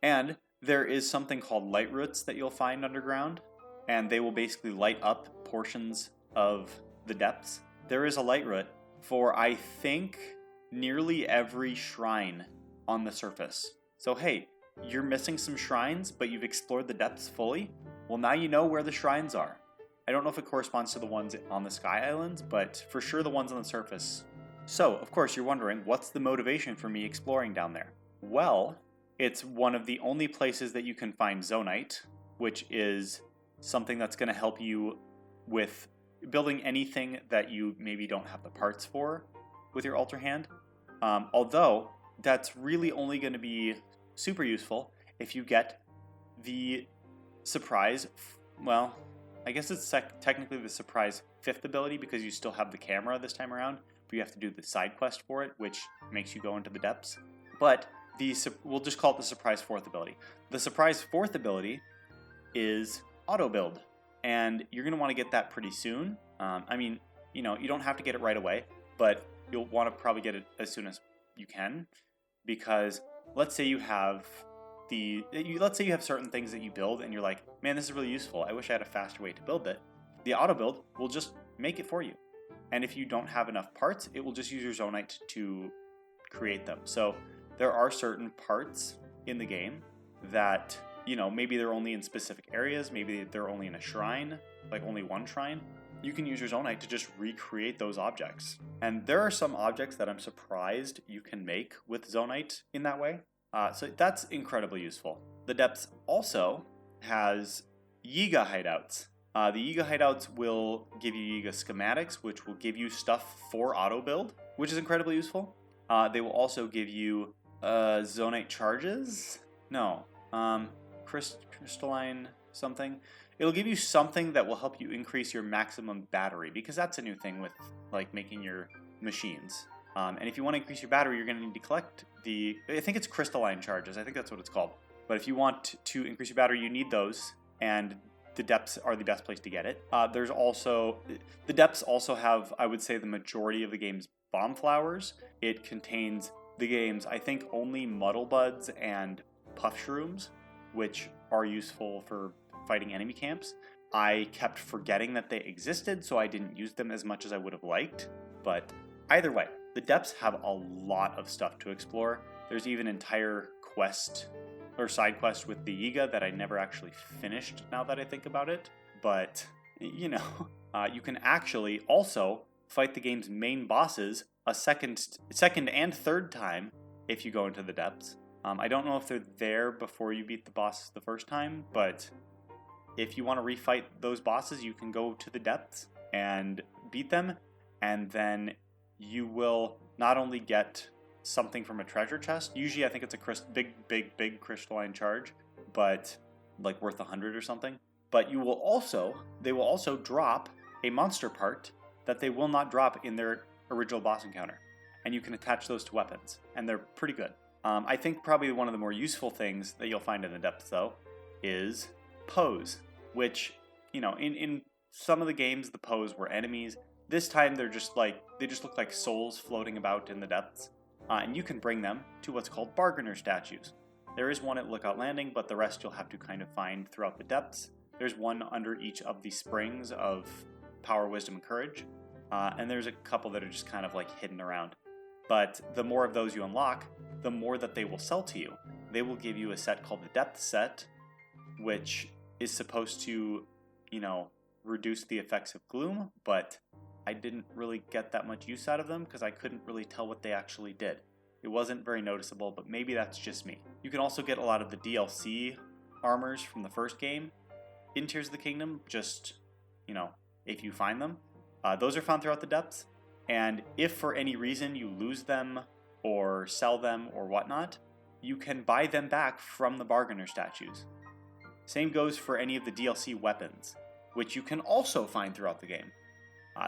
And there is something called light roots that you'll find underground. And they will basically light up portions of the depths. There is a light root for, I think, nearly every shrine on the surface. So hey, you're missing some shrines, but you've explored the depths fully? Well, now you know where the shrines are. I don't know if it corresponds to the ones on the Sky Islands, but for sure the ones on the surface. So, of course, you're wondering, what's the motivation for me exploring down there? Well, it's one of the only places that you can find Zonite, which is something that's going to help you with building anything that you maybe don't have the parts for with your Alter Hand. Although, that's really only going to be super useful if you get the surprise, well... I guess it's technically the surprise 5th ability because you still have the camera this time around, but you have to do the side quest for it, which makes you go into the depths. But we'll just call it the surprise 4th ability. The surprise 4th ability is auto build, and you're going to want to get that pretty soon. I mean, you know, you don't have to get it right away, but you'll want to probably get it as soon as you can, because let's say you have certain things that you build and you're like, man, this is really useful. I wish I had a faster way to build it. The auto build will just make it for you. And if you don't have enough parts, it will just use your Zonite to create them. So there are certain parts in the game that, you know, maybe they're only in specific areas. Maybe they're only in a shrine, like only one shrine. You can use your Zonite to just recreate those objects. And there are some objects that I'm surprised you can make with Zonite in that way. So that's incredibly useful. The Depths also has Yiga Hideouts. The Yiga Hideouts will give you Yiga schematics, which will give you stuff for auto build, which is incredibly useful. They will also give you Zonite charges? No. Crystalline something. It'll give you something that will help you increase your maximum battery, because that's a new thing with like making your machines. And if you want to increase your battery, you're going to need to collect I think it's crystalline charges. I think that's what it's called. But if you want to increase your battery, you need those, and the depths are the best place to get it. The depths also have, I would say, the majority of the game's bomb flowers. It contains the game's, I think, only muddle buds and puff shrooms, which are useful for fighting enemy camps. I kept forgetting that they existed, so I didn't use them as much as I would have liked. But either way, the depths have a lot of stuff to explore. There's even entire quest or side quest with the Yiga that I never actually finished now that I think about it. But, you can actually also fight the game's main bosses a second and third time if you go into the depths. I don't know if they're there before you beat the boss the first time, but if you want to refight those bosses, you can go to the depths and beat them, and then you will not only get something from a treasure chest. Usually I think it's a big crystalline charge, but like worth 100 or something. But they will also drop a monster part that they will not drop in their original boss encounter. And you can attach those to weapons, and they're pretty good. I think probably one of the more useful things that you'll find in the depths, though, is Poes, which, in some of the games, the Poes were enemies. This time, they just look like souls floating about in the depths, and you can bring them to what's called bargainer statues. There is one at Lookout Landing, but the rest you'll have to kind of find throughout the depths. There's one under each of the springs of Power, Wisdom, and Courage, and there's a couple that are just kind of like hidden around. But the more of those you unlock, the more that they will sell to you. They will give you a set called the Depth Set, which is supposed to, reduce the effects of gloom, but I didn't really get that much use out of them because I couldn't really tell what they actually did. It wasn't very noticeable, but maybe that's just me. You can also get a lot of the DLC armors from the first game in Tears of the Kingdom, just, if you find them. Those are found throughout the depths. And if for any reason you lose them or sell them or whatnot, you can buy them back from the bargainer statues. Same goes for any of the DLC weapons, which you can also find throughout the game.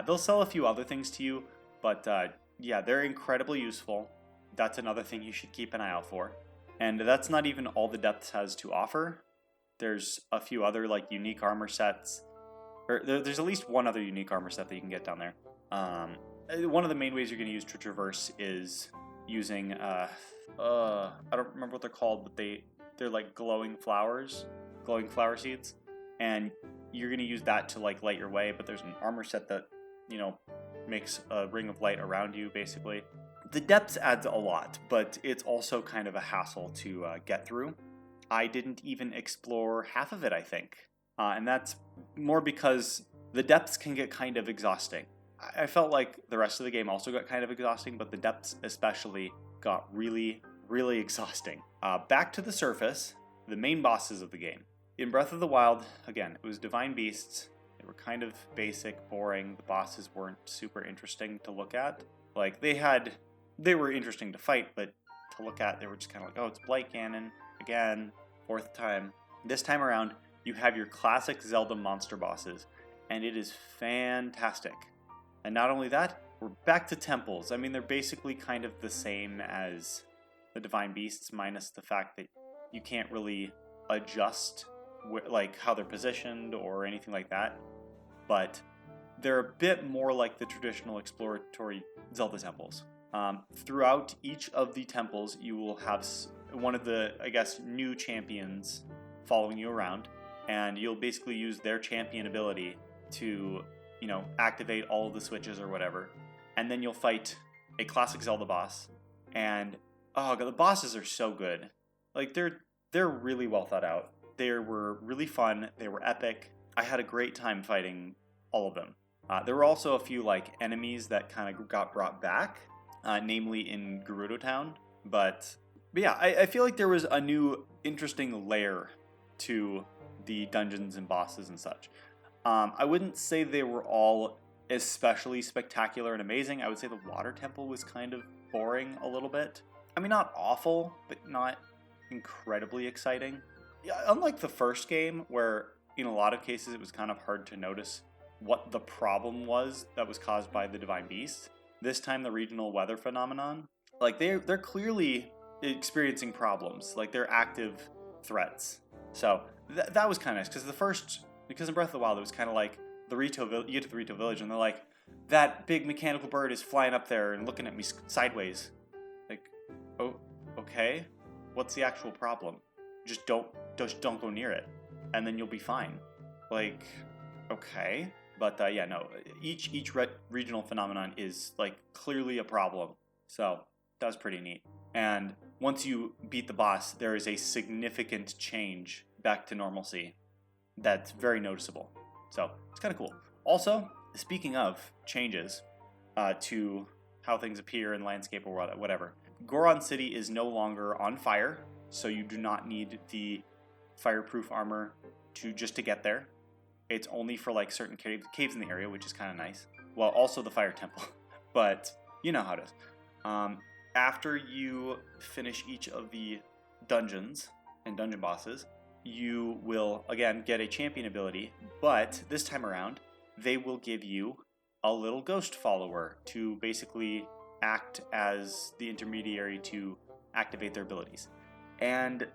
They'll sell a few other things to you, but they're incredibly useful. That's another thing you should keep an eye out for. And that's not even all the depths has to offer. There's a few other unique armor sets. There's at least one other unique armor set that you can get down there. One of the main ways you're going to use to traverse is using, I don't remember what they're called, but they're like glowing flower seeds, and you're going to use that to light your way, but there's an armor set that, makes a ring of light around you, basically. The depths adds a lot, but it's also kind of a hassle to get through. I didn't even explore half of it, I think, and that's more because the depths can get kind of exhausting. I felt like the rest of the game also got kind of exhausting, but the depths especially got really, really exhausting. Back to the surface, the main bosses of the game. In Breath of the Wild, again, it was Divine Beasts. They were kind of basic, boring. The bosses weren't super interesting to look at. They were interesting to fight, but to look at, they were just kind of it's Blight Ganon, again, fourth time. This time around, you have your classic Zelda monster bosses, and it is fantastic. And not only that, we're back to temples. I mean, they're basically kind of the same as the Divine Beasts, minus the fact that you can't really adjust how they're positioned or anything like that. But they're a bit more like the traditional exploratory Zelda temples. Throughout each of the temples, you will have one of the, new champions following you around, and you'll basically use their champion ability to activate all of the switches or whatever, and then you'll fight a classic Zelda boss, and the bosses are so good. They're really well thought out. They were really fun. They were epic. I had a great time fighting all of them. There were also a few enemies that kind of got brought back, namely in Gerudo Town. But yeah, I feel like there was a new interesting layer to the dungeons and bosses and such. I wouldn't say they were all especially spectacular and amazing. I would say the water temple was kind of boring a little bit. I mean, not awful, but not incredibly exciting. Yeah, unlike the first game, where in a lot of cases it was kind of hard to notice what the problem was that was caused by the Divine Beast. This time, the regional weather phenomenon, they're clearly experiencing problems. They're active threats. So that was kind of nice, because in Breath of the Wild, it was kind of you get to the Rito Village, and they're like, that big mechanical bird is flying up there and looking at me sideways. Oh, okay. What's the actual problem? Just don't go near it, and then you'll be fine. okay. But yeah, no, each regional phenomenon is like clearly a problem. So that was pretty neat. And once you beat the boss, there is a significant change back to normalcy that's very noticeable. So it's kind of cool. Also, speaking of changes to how things appear in landscape or whatever, Goron City is no longer on fire, so you do not need the fireproof armor to get there. It's only for like certain caves in the area, which is kind of nice. Well, also the fire temple, but you know how it is. After you finish each of the dungeons and dungeon bosses, you will again get a champion ability, but this time around, they will give you a little ghost follower to basically act as the intermediary to activate their abilities. And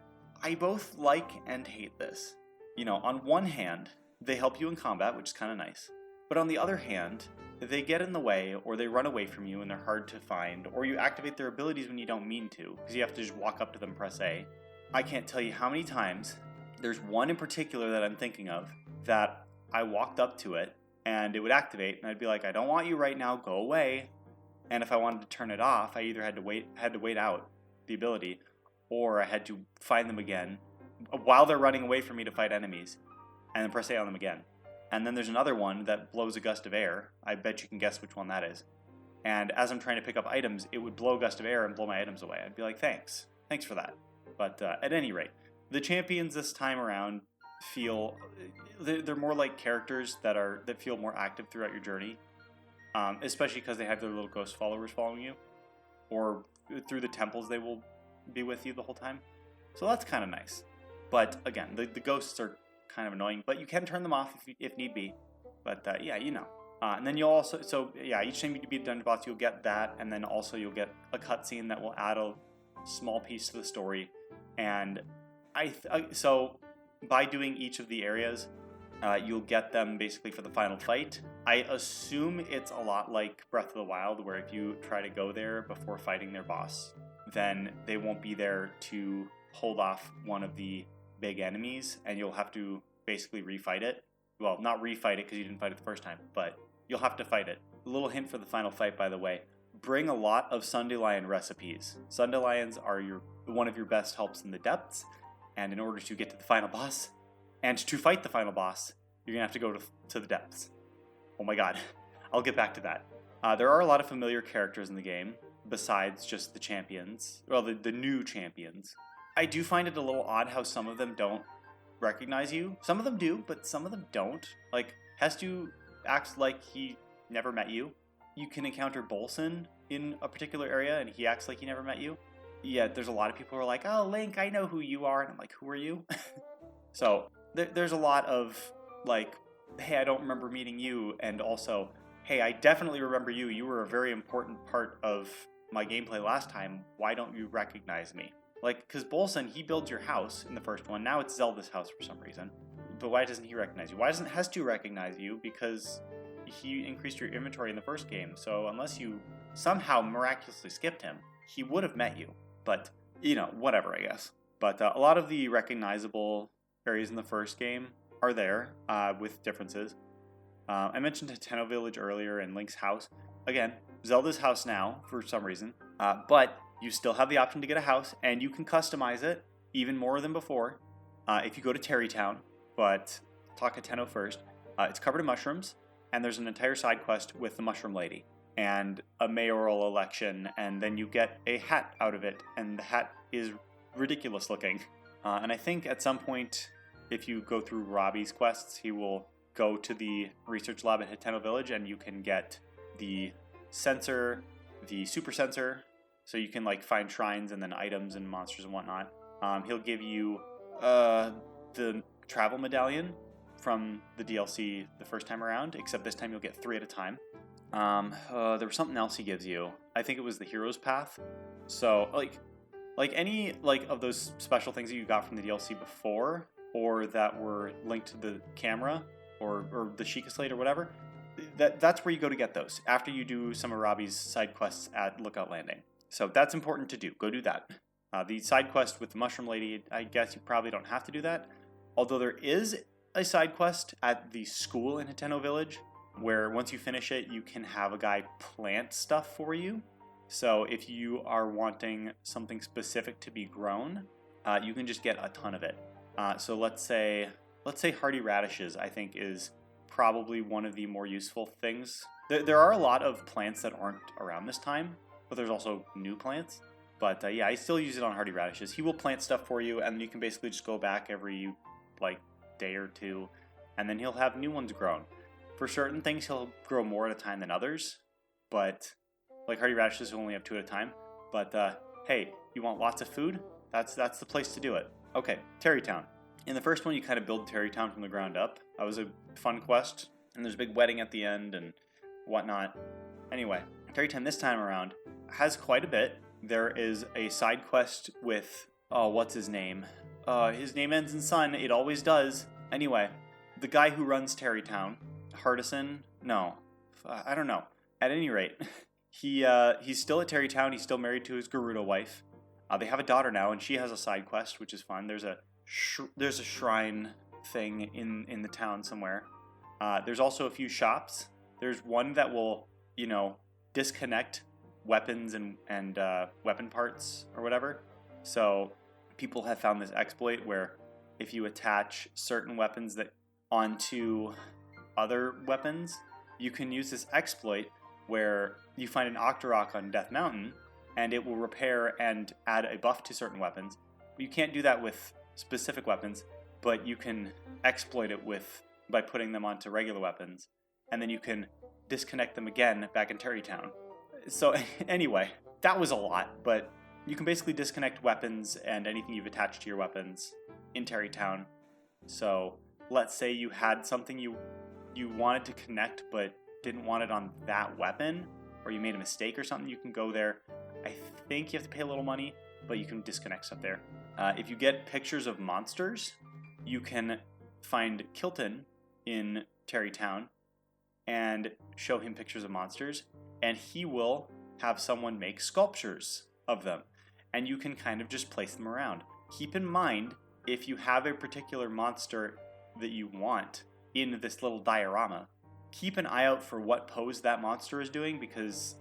I both like and hate this. You know, on one hand, they help you in combat, which is kind of nice. But on the other hand, they get in the way, or they run away from you and they're hard to find, or you activate their abilities when you don't mean to, because you have to just walk up to them and press A. I can't tell you how many times, there's one in particular that I'm thinking of, that I walked up to it, and it would activate, and I'd be like, I don't want you right now, go away. And if I wanted to turn it off, I either had to wait out the ability, or I had to find them again while they're running away from me to fight enemies, and then press A on them again. And then there's another one that blows a gust of air. I bet you can guess which one that is. And as I'm trying to pick up items, it would blow a gust of air and blow my items away. I'd be like, thanks for that. But at any rate, the champions this time around feel they're more like characters that feel more active throughout your journey, especially because they have their little ghost followers following you, or through the temples they will be with you the whole time. So that's kind of nice. But again, the ghosts are kind of annoying, but you can turn them off if need be. But yeah, you know. And then you'll also, each time you beat a dungeon boss, you'll get that, and then also you'll get a cutscene that will add a small piece to the story. And so by doing each of the areas, you'll get them basically for the final fight. I assume it's a lot like Breath of the Wild, where if you try to go there before fighting their boss, then they won't be there to hold off one of the big enemies, and you'll have to basically refight it. Well, not refight it because you didn't fight it the first time, but you'll have to fight it. A little hint for the final fight, by the way. Bring a lot of Sundelion recipes. Sundelions are one of your best helps in the depths, and in order to get to the final boss, and to fight the final boss, you're going to have to go to the depths. Oh my god. I'll get back to that. There are a lot of familiar characters in the game, besides just the champions. Well, the new champions. I do find it a little odd how some of them don't recognize you. Some of them do, but some of them don't. Like, Hestu acts like he never met you. You can encounter Bolson in a particular area, and he acts like he never met you. Yeah, there's a lot of people who are like, oh, Link, I know who you are. And I'm like, who are you? So there's a lot of, like, hey, I don't remember meeting you. And also, hey, I definitely remember you. You were a very important part of my gameplay last time. Why don't you recognize me? Like, because Bolson, he builds your house in the first one. Now it's Zelda's house for some reason. But why doesn't he recognize you? Why doesn't Hestu recognize you? Because he increased your inventory in the first game. So unless you somehow miraculously skipped him, he would have met you. But, you know, whatever, I guess. But a lot of the recognizable areas in the first game are there, with differences. I mentioned Hideouts Village earlier and Link's house. Again, Zelda's house now, for some reason. But you still have the option to get a house, and you can customize it even more than before if you go to Terrytown. But talk Hideouts first. It's covered in mushrooms, and there's an entire side quest with the Mushroom Lady and a mayoral election, and then you get a hat out of it, and the hat is ridiculous looking. And I think at some point, if you go through Robbie's quests, he will go to the research lab at Hideouts Village, and you can get the sensor, the super sensor, so you can like find shrines and then items and monsters and whatnot. He'll give you the travel medallion from the DLC the first time around, except this time you'll get 3 at a time. There was something else he gives you. I think it was the Hero's Path. So like any like of those special things that you got from the DLC before, or that were linked to the camera or the Sheikah Slate or whatever, that's where you go to get those after you do some of Robbie's side quests at Lookout Landing. So that's important to do. Go do that. The side quest with the Mushroom Lady, I guess you probably don't have to do that. Although there is a side quest at the school in Hideouts Village, where once you finish it, you can have a guy plant stuff for you. So if you are wanting something specific to be grown, you can just get a ton of it. So let's say hardy radishes, I think, is probably one of the more useful things. There are a lot of plants that aren't around this time, but there's also new plants. But yeah, I still use it on hardy radishes. He will plant stuff for you, and you can basically just go back every like day or two, and then he'll have new ones grown. For certain things, he'll grow more at a time than others, but like hardy radishes, he'll only have 2 at a time. But hey, you want lots of food? That's the place to do it. Okay, Terrytown. In the first one, you kind of build Terrytown from the ground up. That was a fun quest, and there's a big wedding at the end and whatnot. Anyway, Terrytown this time around has quite a bit. There is a side quest with, what's his name? His name ends in Sun. It always does. Anyway, the guy who runs Terrytown, Hardison? No, I don't know. At any rate, he's still at Terrytown. He's still married to his Gerudo wife. They have a daughter now, and she has a side quest, which is fun. There's a shrine thing in the town somewhere. There's also a few shops. There's one that will, disconnect weapons and weapon parts or whatever. So people have found this exploit where if you attach certain weapons that onto other weapons, you can use this exploit where you find an Octorok on Death Mountain and it will repair and add a buff to certain weapons. You can't do that with specific weapons, but you can exploit it by putting them onto regular weapons, and then you can disconnect them again back in Terrytown. So anyway, that was a lot, but you can basically disconnect weapons and anything you've attached to your weapons in Terrytown. So let's say you had something you wanted to connect but didn't want it on that weapon, or you made a mistake or something, you can go there. I think you have to pay a little money, but you can disconnect stuff there. If you get pictures of monsters, you can find Kilton in Terrytown and show him pictures of monsters, and he will have someone make sculptures of them, and you can kind of just place them around. Keep in mind, if you have a particular monster that you want in this little diorama, keep an eye out for what pose that monster is doing, because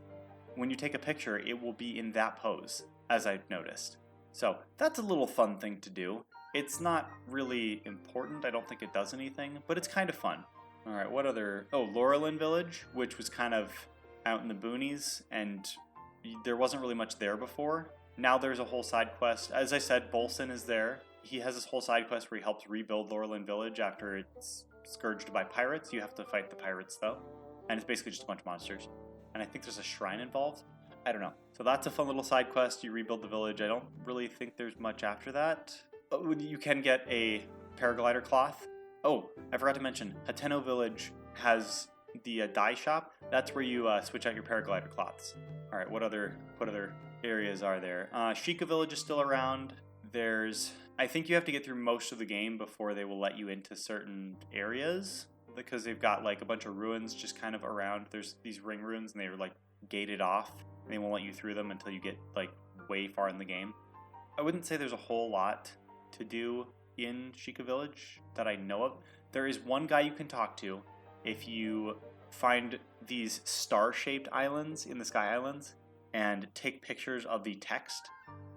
when you take a picture, it will be in that pose, as I've noticed. So that's a little fun thing to do. It's not really important. I don't think it does anything, but it's kind of fun. All right, what other? Oh, Laurelin Village, which was kind of out in the boonies, and there wasn't really much there before. Now there's a whole side quest. As I said, Bolson is there. He has this whole side quest where he helps rebuild Laurelin Village after it's scourged by pirates. You have to fight the pirates, though, and it's basically just a bunch of monsters. And I think there's a shrine involved. I don't know. So that's a fun little side quest. You rebuild the village. I don't really think there's much after that. You can get a paraglider cloth. Oh, I forgot to mention, Hideouts Village has the dye shop. That's where you switch out your paraglider cloths. All right, what other areas are there? Sheikah Village is still around. I think you have to get through most of the game before they will let you into certain areas, because they've got like a bunch of ruins just kind of around. There's these ring ruins, and they're like gated off. And they won't let you through them until you get like way far in the game. I wouldn't say there's a whole lot to do in Sheikah Village that I know of. There is one guy you can talk to if you find these star-shaped islands in the Sky Islands and take pictures of the text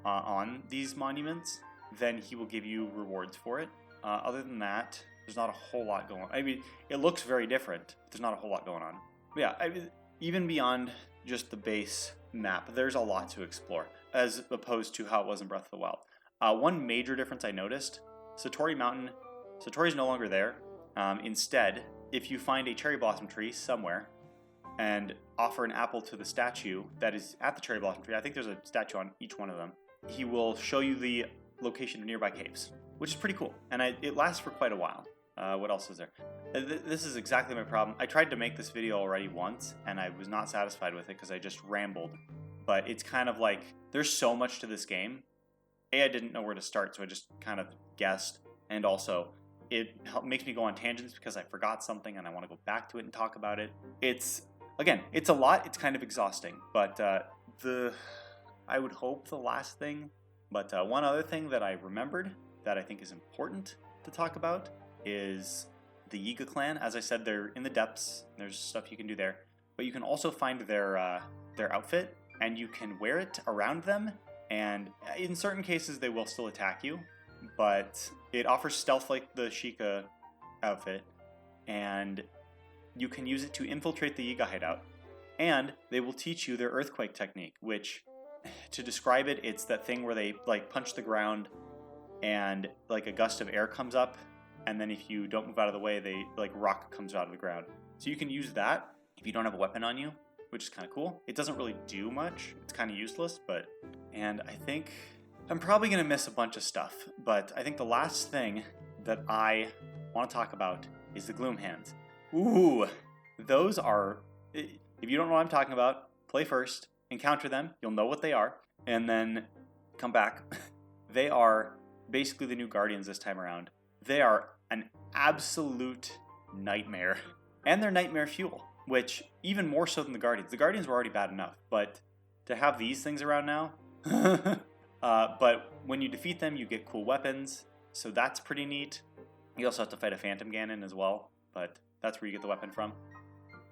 on these monuments, then he will give you rewards for it. Other than that, there's not a whole lot going on. I mean, it looks very different. There's not a whole lot going on. But yeah, even beyond just the base map, there's a lot to explore, as opposed to how it was in Breath of the Wild. One major difference I noticed, Satori Mountain, Satori's no longer there. Instead, if you find a cherry blossom tree somewhere and offer an apple to the statue that is at the cherry blossom tree, I think there's a statue on each one of them, he will show you the location of nearby caves, which is pretty cool. And it lasts for quite a while. What else is there? This is exactly my problem. I tried to make this video already once, and I was not satisfied with it because I just rambled. But it's kind of like, there's so much to this game. I didn't know where to start, so I just kind of guessed. And also, it makes me go on tangents because I forgot something and I want to go back to it and talk about it. It's a lot. It's kind of exhausting. But I would hope the last thing. But one other thing that I remembered that I think is important to talk about is the Yiga clan. As I said, they're in the depths. There's stuff you can do there. But you can also find their outfit, and you can wear it around them, and in certain cases they will still attack you, but it offers stealth like the Sheikah outfit, and you can use it to infiltrate the Yiga hideout. And they will teach you their earthquake technique, which, to describe it, it's that thing where they like punch the ground and like a gust of air comes up, and then if you don't move out of the way, they like rock comes out of the ground. So you can use that if you don't have a weapon on you, which is kind of cool. It doesn't really do much. It's kind of useless, and I think I'm probably going to miss a bunch of stuff, but I think the last thing that I want to talk about is the Gloom Hands. Ooh, those are, if you don't know what I'm talking about, play first, encounter them, you'll know what they are, and then come back. They are basically the new Guardians this time around. They are an absolute nightmare, and they're nightmare fuel, which even more so than the Guardians. The Guardians were already bad enough, but to have these things around now, but when you defeat them, you get cool weapons, so that's pretty neat. You also have to fight a Phantom Ganon as well, but that's where you get the weapon from.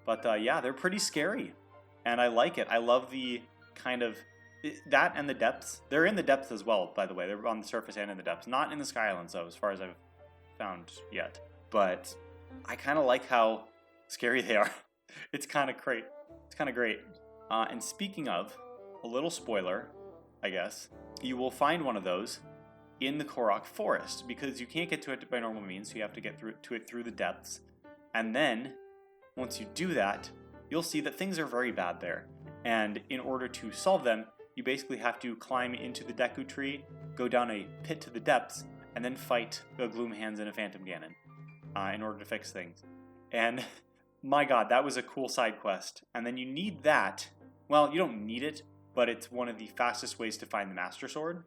But yeah, they're pretty scary, and I like it. I love the kind of that and the depths. They're in the depths as well, by the way. They're on the surface and in the depths. Not in the Sky Islands, though, as far as I've found yet. But I kind of like how scary they are. It's kind of great. It's kind of great. And speaking of, a little spoiler, I guess, you will find one of those in the Korok Forest, because you can't get to it by normal means, so you have to get to it through the depths. And then, once you do that, you'll see that things are very bad there. And in order to solve them, you basically have to climb into the Deku Tree, go down a pit to the depths, and then fight a Gloom Hands and a Phantom Ganon in order to fix things. And my god, that was a cool side quest. And then you need that. Well, you don't need it, but it's one of the fastest ways to find the Master Sword,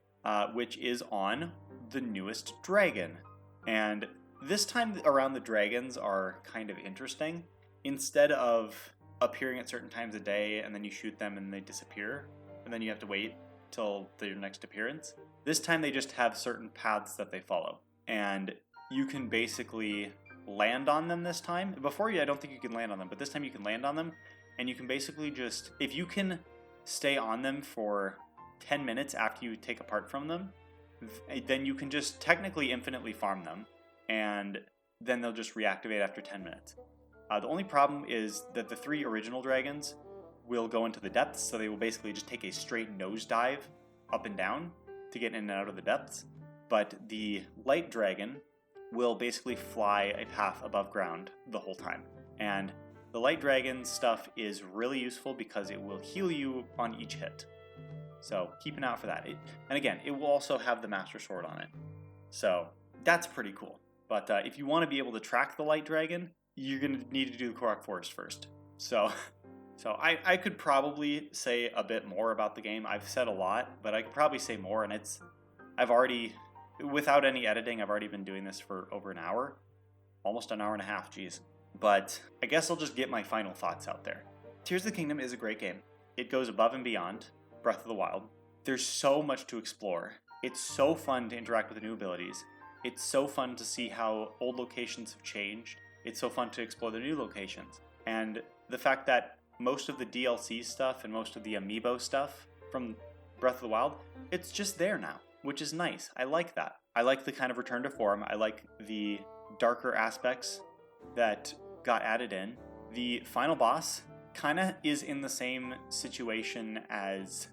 which is on the newest dragon. And this time around, the dragons are kind of interesting. Instead of appearing at certain times of day and then you shoot them and they disappear, and then you have to wait till their next appearance, this time they just have certain paths that they follow. And you can basically land on them this time. Before, I don't think you can land on them, but this time you can land on them, and you can basically just, if you can stay on them for 10 minutes after you take a part from them, then you can just technically infinitely farm them, and then they'll just reactivate after 10 minutes. The only problem is that the 3 original dragons will go into the depths, so they will basically just take a straight nosedive up and down to get in and out of the depths. But the light dragon will basically fly a path above ground the whole time. And the light dragon stuff is really useful because it will heal you on each hit. So keep an eye out for that. And again, it will also have the Master Sword on it. So that's pretty cool. But if you want to be able to track the light dragon, you're going to need to do the Korok Forest first. So I could probably say a bit more about the game. I've said a lot, but I could probably say more. And I've already, without any editing, I've already been doing this for over an hour. Almost an hour and a half, geez. But I guess I'll just get my final thoughts out there. Tears of the Kingdom is a great game. It goes above and beyond Breath of the Wild. There's so much to explore. It's so fun to interact with the new abilities. It's so fun to see how old locations have changed. It's so fun to explore the new locations. And the fact that most of the DLC stuff and most of the amiibo stuff from Breath of the Wild, it's just there now, which is nice. I like that. I like the kind of return to form. I like the darker aspects that got added in. The final boss kind of is in the same situation as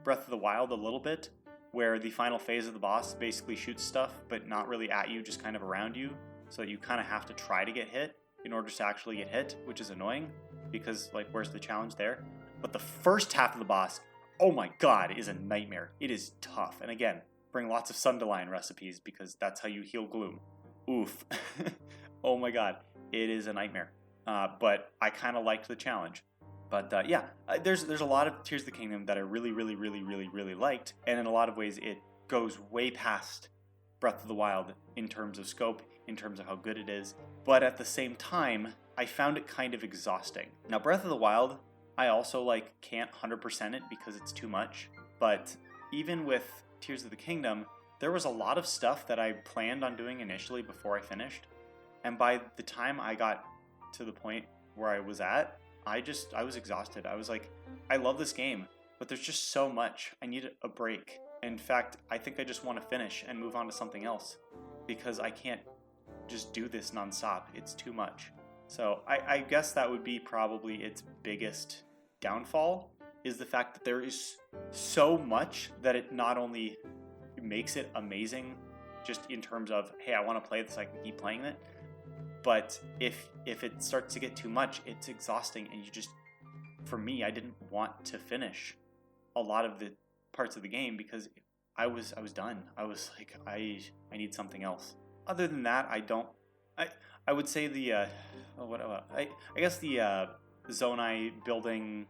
Breath of the Wild a little bit, where the final phase of the boss basically shoots stuff, but not really at you, just kind of around you, so that you kind of have to try to get hit in order to actually get hit, which is annoying, because, like, where's the challenge there? But the first half of the boss, oh my god, is a nightmare. It is tough. And again, bring lots of Sundaline recipes, because that's how you heal Gloom. Oof. Oh my god, it is a nightmare. But I kind of liked the challenge. But yeah, there's a lot of Tears of the Kingdom that I really, really, really, really, really liked. And in a lot of ways, it goes way past Breath of the Wild in terms of scope, in terms of how good it is. But at the same time, I found it kind of exhausting. Now, Breath of the Wild, I also can't 100% it because it's too much. But even with Tears of the Kingdom, there was a lot of stuff that I planned on doing initially before I finished And by the time I got to the point where I was at, I was exhausted. I was like, I love this game, but there's just so much. I need a break. In fact, I think I just want to finish and move on to something else because I can't just do this nonstop. It's too much. So I guess that would be probably its biggest downfall, is the fact that there is so much that it not only makes it amazing just in terms of, hey, I want to play this, I can keep playing it, but if it starts to get too much, it's exhausting, and for me, I didn't want to finish a lot of the parts of the game because I was done. I was like, I need something else. Other than that, I would say I guess the Zonai building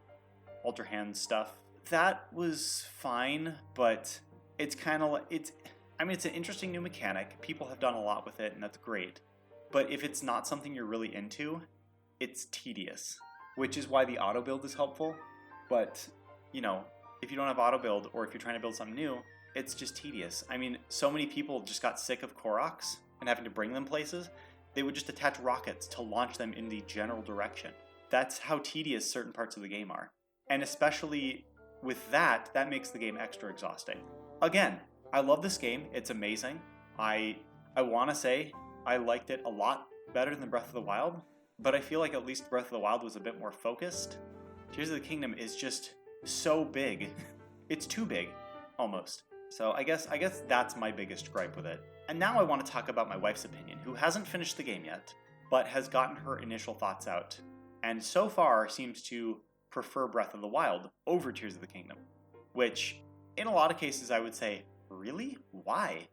Ultra Hand stuff, that was fine, but it's kind of like, it's an interesting new mechanic. People have done a lot with it, and that's great. But if it's not something you're really into, it's tedious, which is why the auto build is helpful. But, if you don't have auto build, or if you're trying to build something new, it's just tedious. I mean, so many people just got sick of Koroks and having to bring them places. They would just attach rockets to launch them in the general direction. That's how tedious certain parts of the game are. And especially with that makes the game extra exhausting. Again, I love this game. It's amazing. I want to say I liked it a lot better than Breath of the Wild, but I feel like at least Breath of the Wild was a bit more focused. Tears of the Kingdom is just so big. It's too big, almost. So I guess that's my biggest gripe with it. And now I want to talk about my wife's opinion, who hasn't finished the game yet, but has gotten her initial thoughts out, and so far seems to prefer Breath of the Wild over Tears of the Kingdom, which in a lot of cases I would say, really? Why?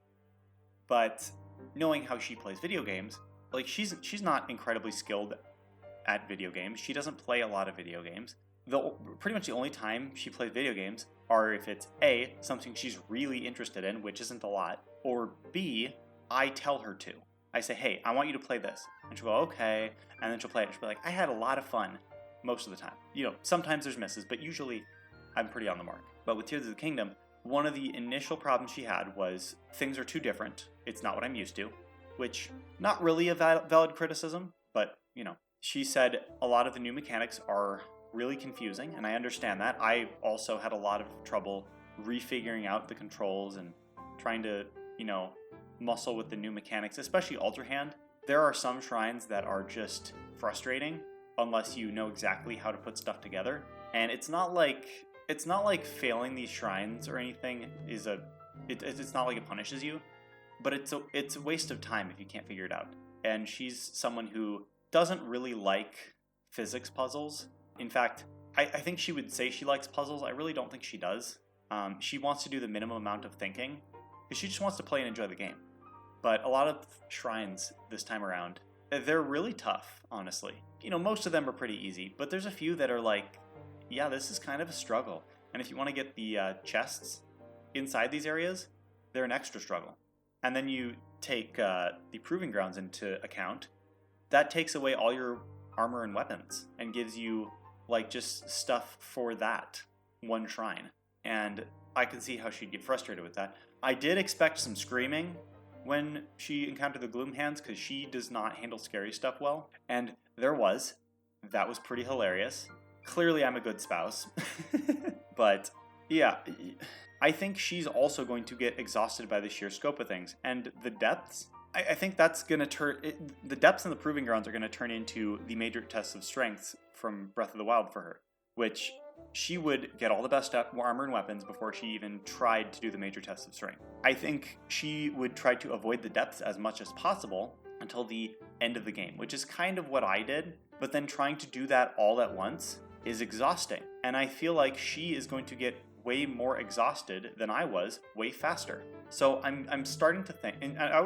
But knowing how she plays video games, like she's not incredibly skilled at video games. She doesn't play a lot of video games. Pretty much the only time she plays video games are if it's A, something she's really interested in, which isn't a lot, or B, I tell her to. I say, hey, I want you to play this. And she'll go, okay, and then she'll play it, and she'll be like, I had a lot of fun most of the time. Sometimes there's misses, but usually I'm pretty on the mark. But with Tears of the Kingdom, one of the initial problems she had was things are too different. It's not what I'm used to, which not really a valid criticism, but, she said a lot of the new mechanics are really confusing, and I understand that. I also had a lot of trouble refiguring out the controls and trying to, muscle with the new mechanics, especially Ultra Hand. There are some shrines that are just frustrating unless you know exactly how to put stuff together, and it's not like failing these shrines or anything it's not like it punishes you, but it's a waste of time if you can't figure it out. And she's someone who doesn't really like physics puzzles. In fact, I think she would say she likes puzzles. I really don't think she does. She wants to do the minimum amount of thinking because she just wants to play and enjoy the game. But a lot of shrines this time around, they're really tough, honestly. Most of them are pretty easy, but there's a few that are like, yeah, this is kind of a struggle. And if you want to get the chests inside these areas, they're an extra struggle. And then you take the Proving Grounds into account. That takes away all your armor and weapons and gives you just stuff for that one shrine. And I can see how she'd get frustrated with that. I did expect some screaming when she encountered the Gloom Hands because she does not handle scary stuff well. And there was. That was pretty hilarious. Clearly I'm a good spouse. But yeah, I think she's also going to get exhausted by the sheer scope of things. And the depths, I think that's going to the depths and the Proving Grounds are going to turn into the major tests of strengths from Breath of the Wild for her, which she would get all the best armor and weapons before she even tried to do the major tests of strength. I think she would try to avoid the depths as much as possible until the end of the game, which is kind of what I did, but then trying to do that all at once is exhausting. And I feel like she is going to get way more exhausted than I was, way faster. So I'm starting to think, and I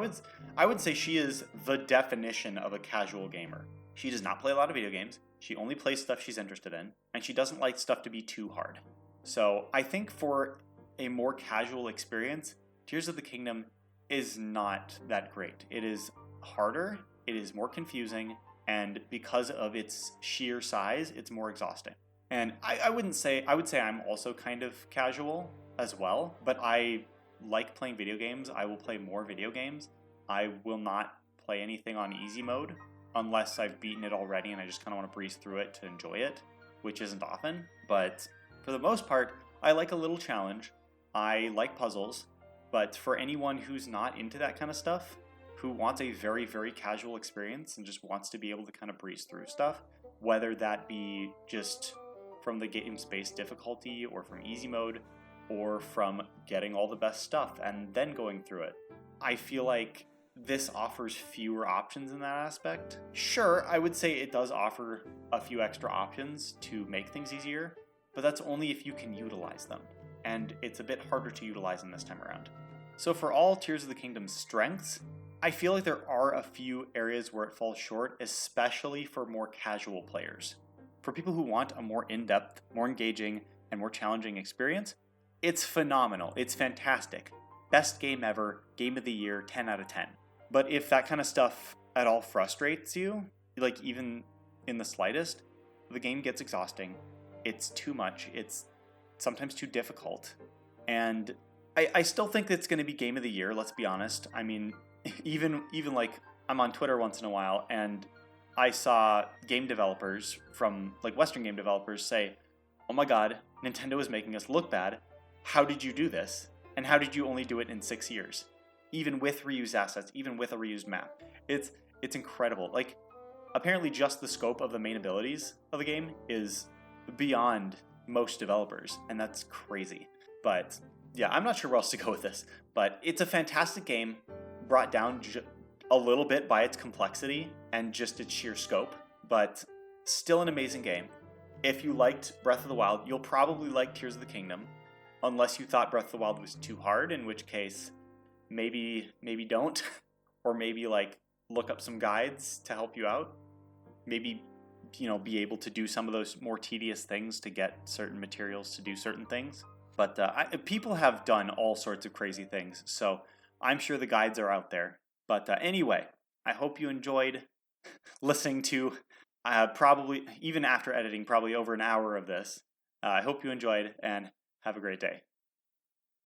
would say she is the definition of a casual gamer. She does not play a lot of video games. She only plays stuff she's interested in, and she doesn't like stuff to be too hard. So I think for a more casual experience, Tears of the Kingdom is not that great. It is harder, it is more confusing, and because of its sheer size, it's more exhausting. And I would say I'm also kind of casual as well, but I like playing video games. I will play more video games. I will not play anything on easy mode unless I've beaten it already and I just kind of want to breeze through it to enjoy it, which isn't often. But for the most part, I like a little challenge. I like puzzles, but for anyone who's not into that kind of stuff, who wants a very, very casual experience and just wants to be able to kind of breeze through stuff, whether that be just from the game's base difficulty or from easy mode or from getting all the best stuff and then going through it, I feel like this offers fewer options in that aspect. Sure, I would say it does offer a few extra options to make things easier, but that's only if you can utilize them, and it's a bit harder to utilize them this time around. So for all Tears of the Kingdom's strengths, I feel like there are a few areas where it falls short, especially for more casual players. For people who want a more in-depth, more engaging, and more challenging experience, it's phenomenal. It's fantastic. Best game ever, game of the year, 10 out of 10. But if that kind of stuff at all frustrates you, like even in the slightest, the game gets exhausting. It's too much. It's sometimes too difficult. And I still think it's going to be game of the year, let's be honest. I mean, even like I'm on Twitter once in a while and I saw game developers from like Western game developers say, "Oh my god, Nintendo is making us look bad. How did you do this? And how did you only do it in 6 years? Even with reused assets, even with a reused map." It's incredible. Like, apparently just the scope of the main abilities of the game is beyond most developers, and that's crazy. But yeah, I'm not sure where else to go with this, but it's a fantastic game brought down a little bit by its complexity and just its sheer scope, but still an amazing game. If you liked Breath of the Wild, you'll probably like Tears of the Kingdom, unless you thought Breath of the Wild was too hard, in which case maybe don't, or maybe like look up some guides to help you out. Maybe, be able to do some of those more tedious things to get certain materials to do certain things. But people have done all sorts of crazy things, so I'm sure the guides are out there. But anyway, I hope you enjoyed listening to probably, even after editing, probably over an hour of this. I hope you enjoyed, and have a great day.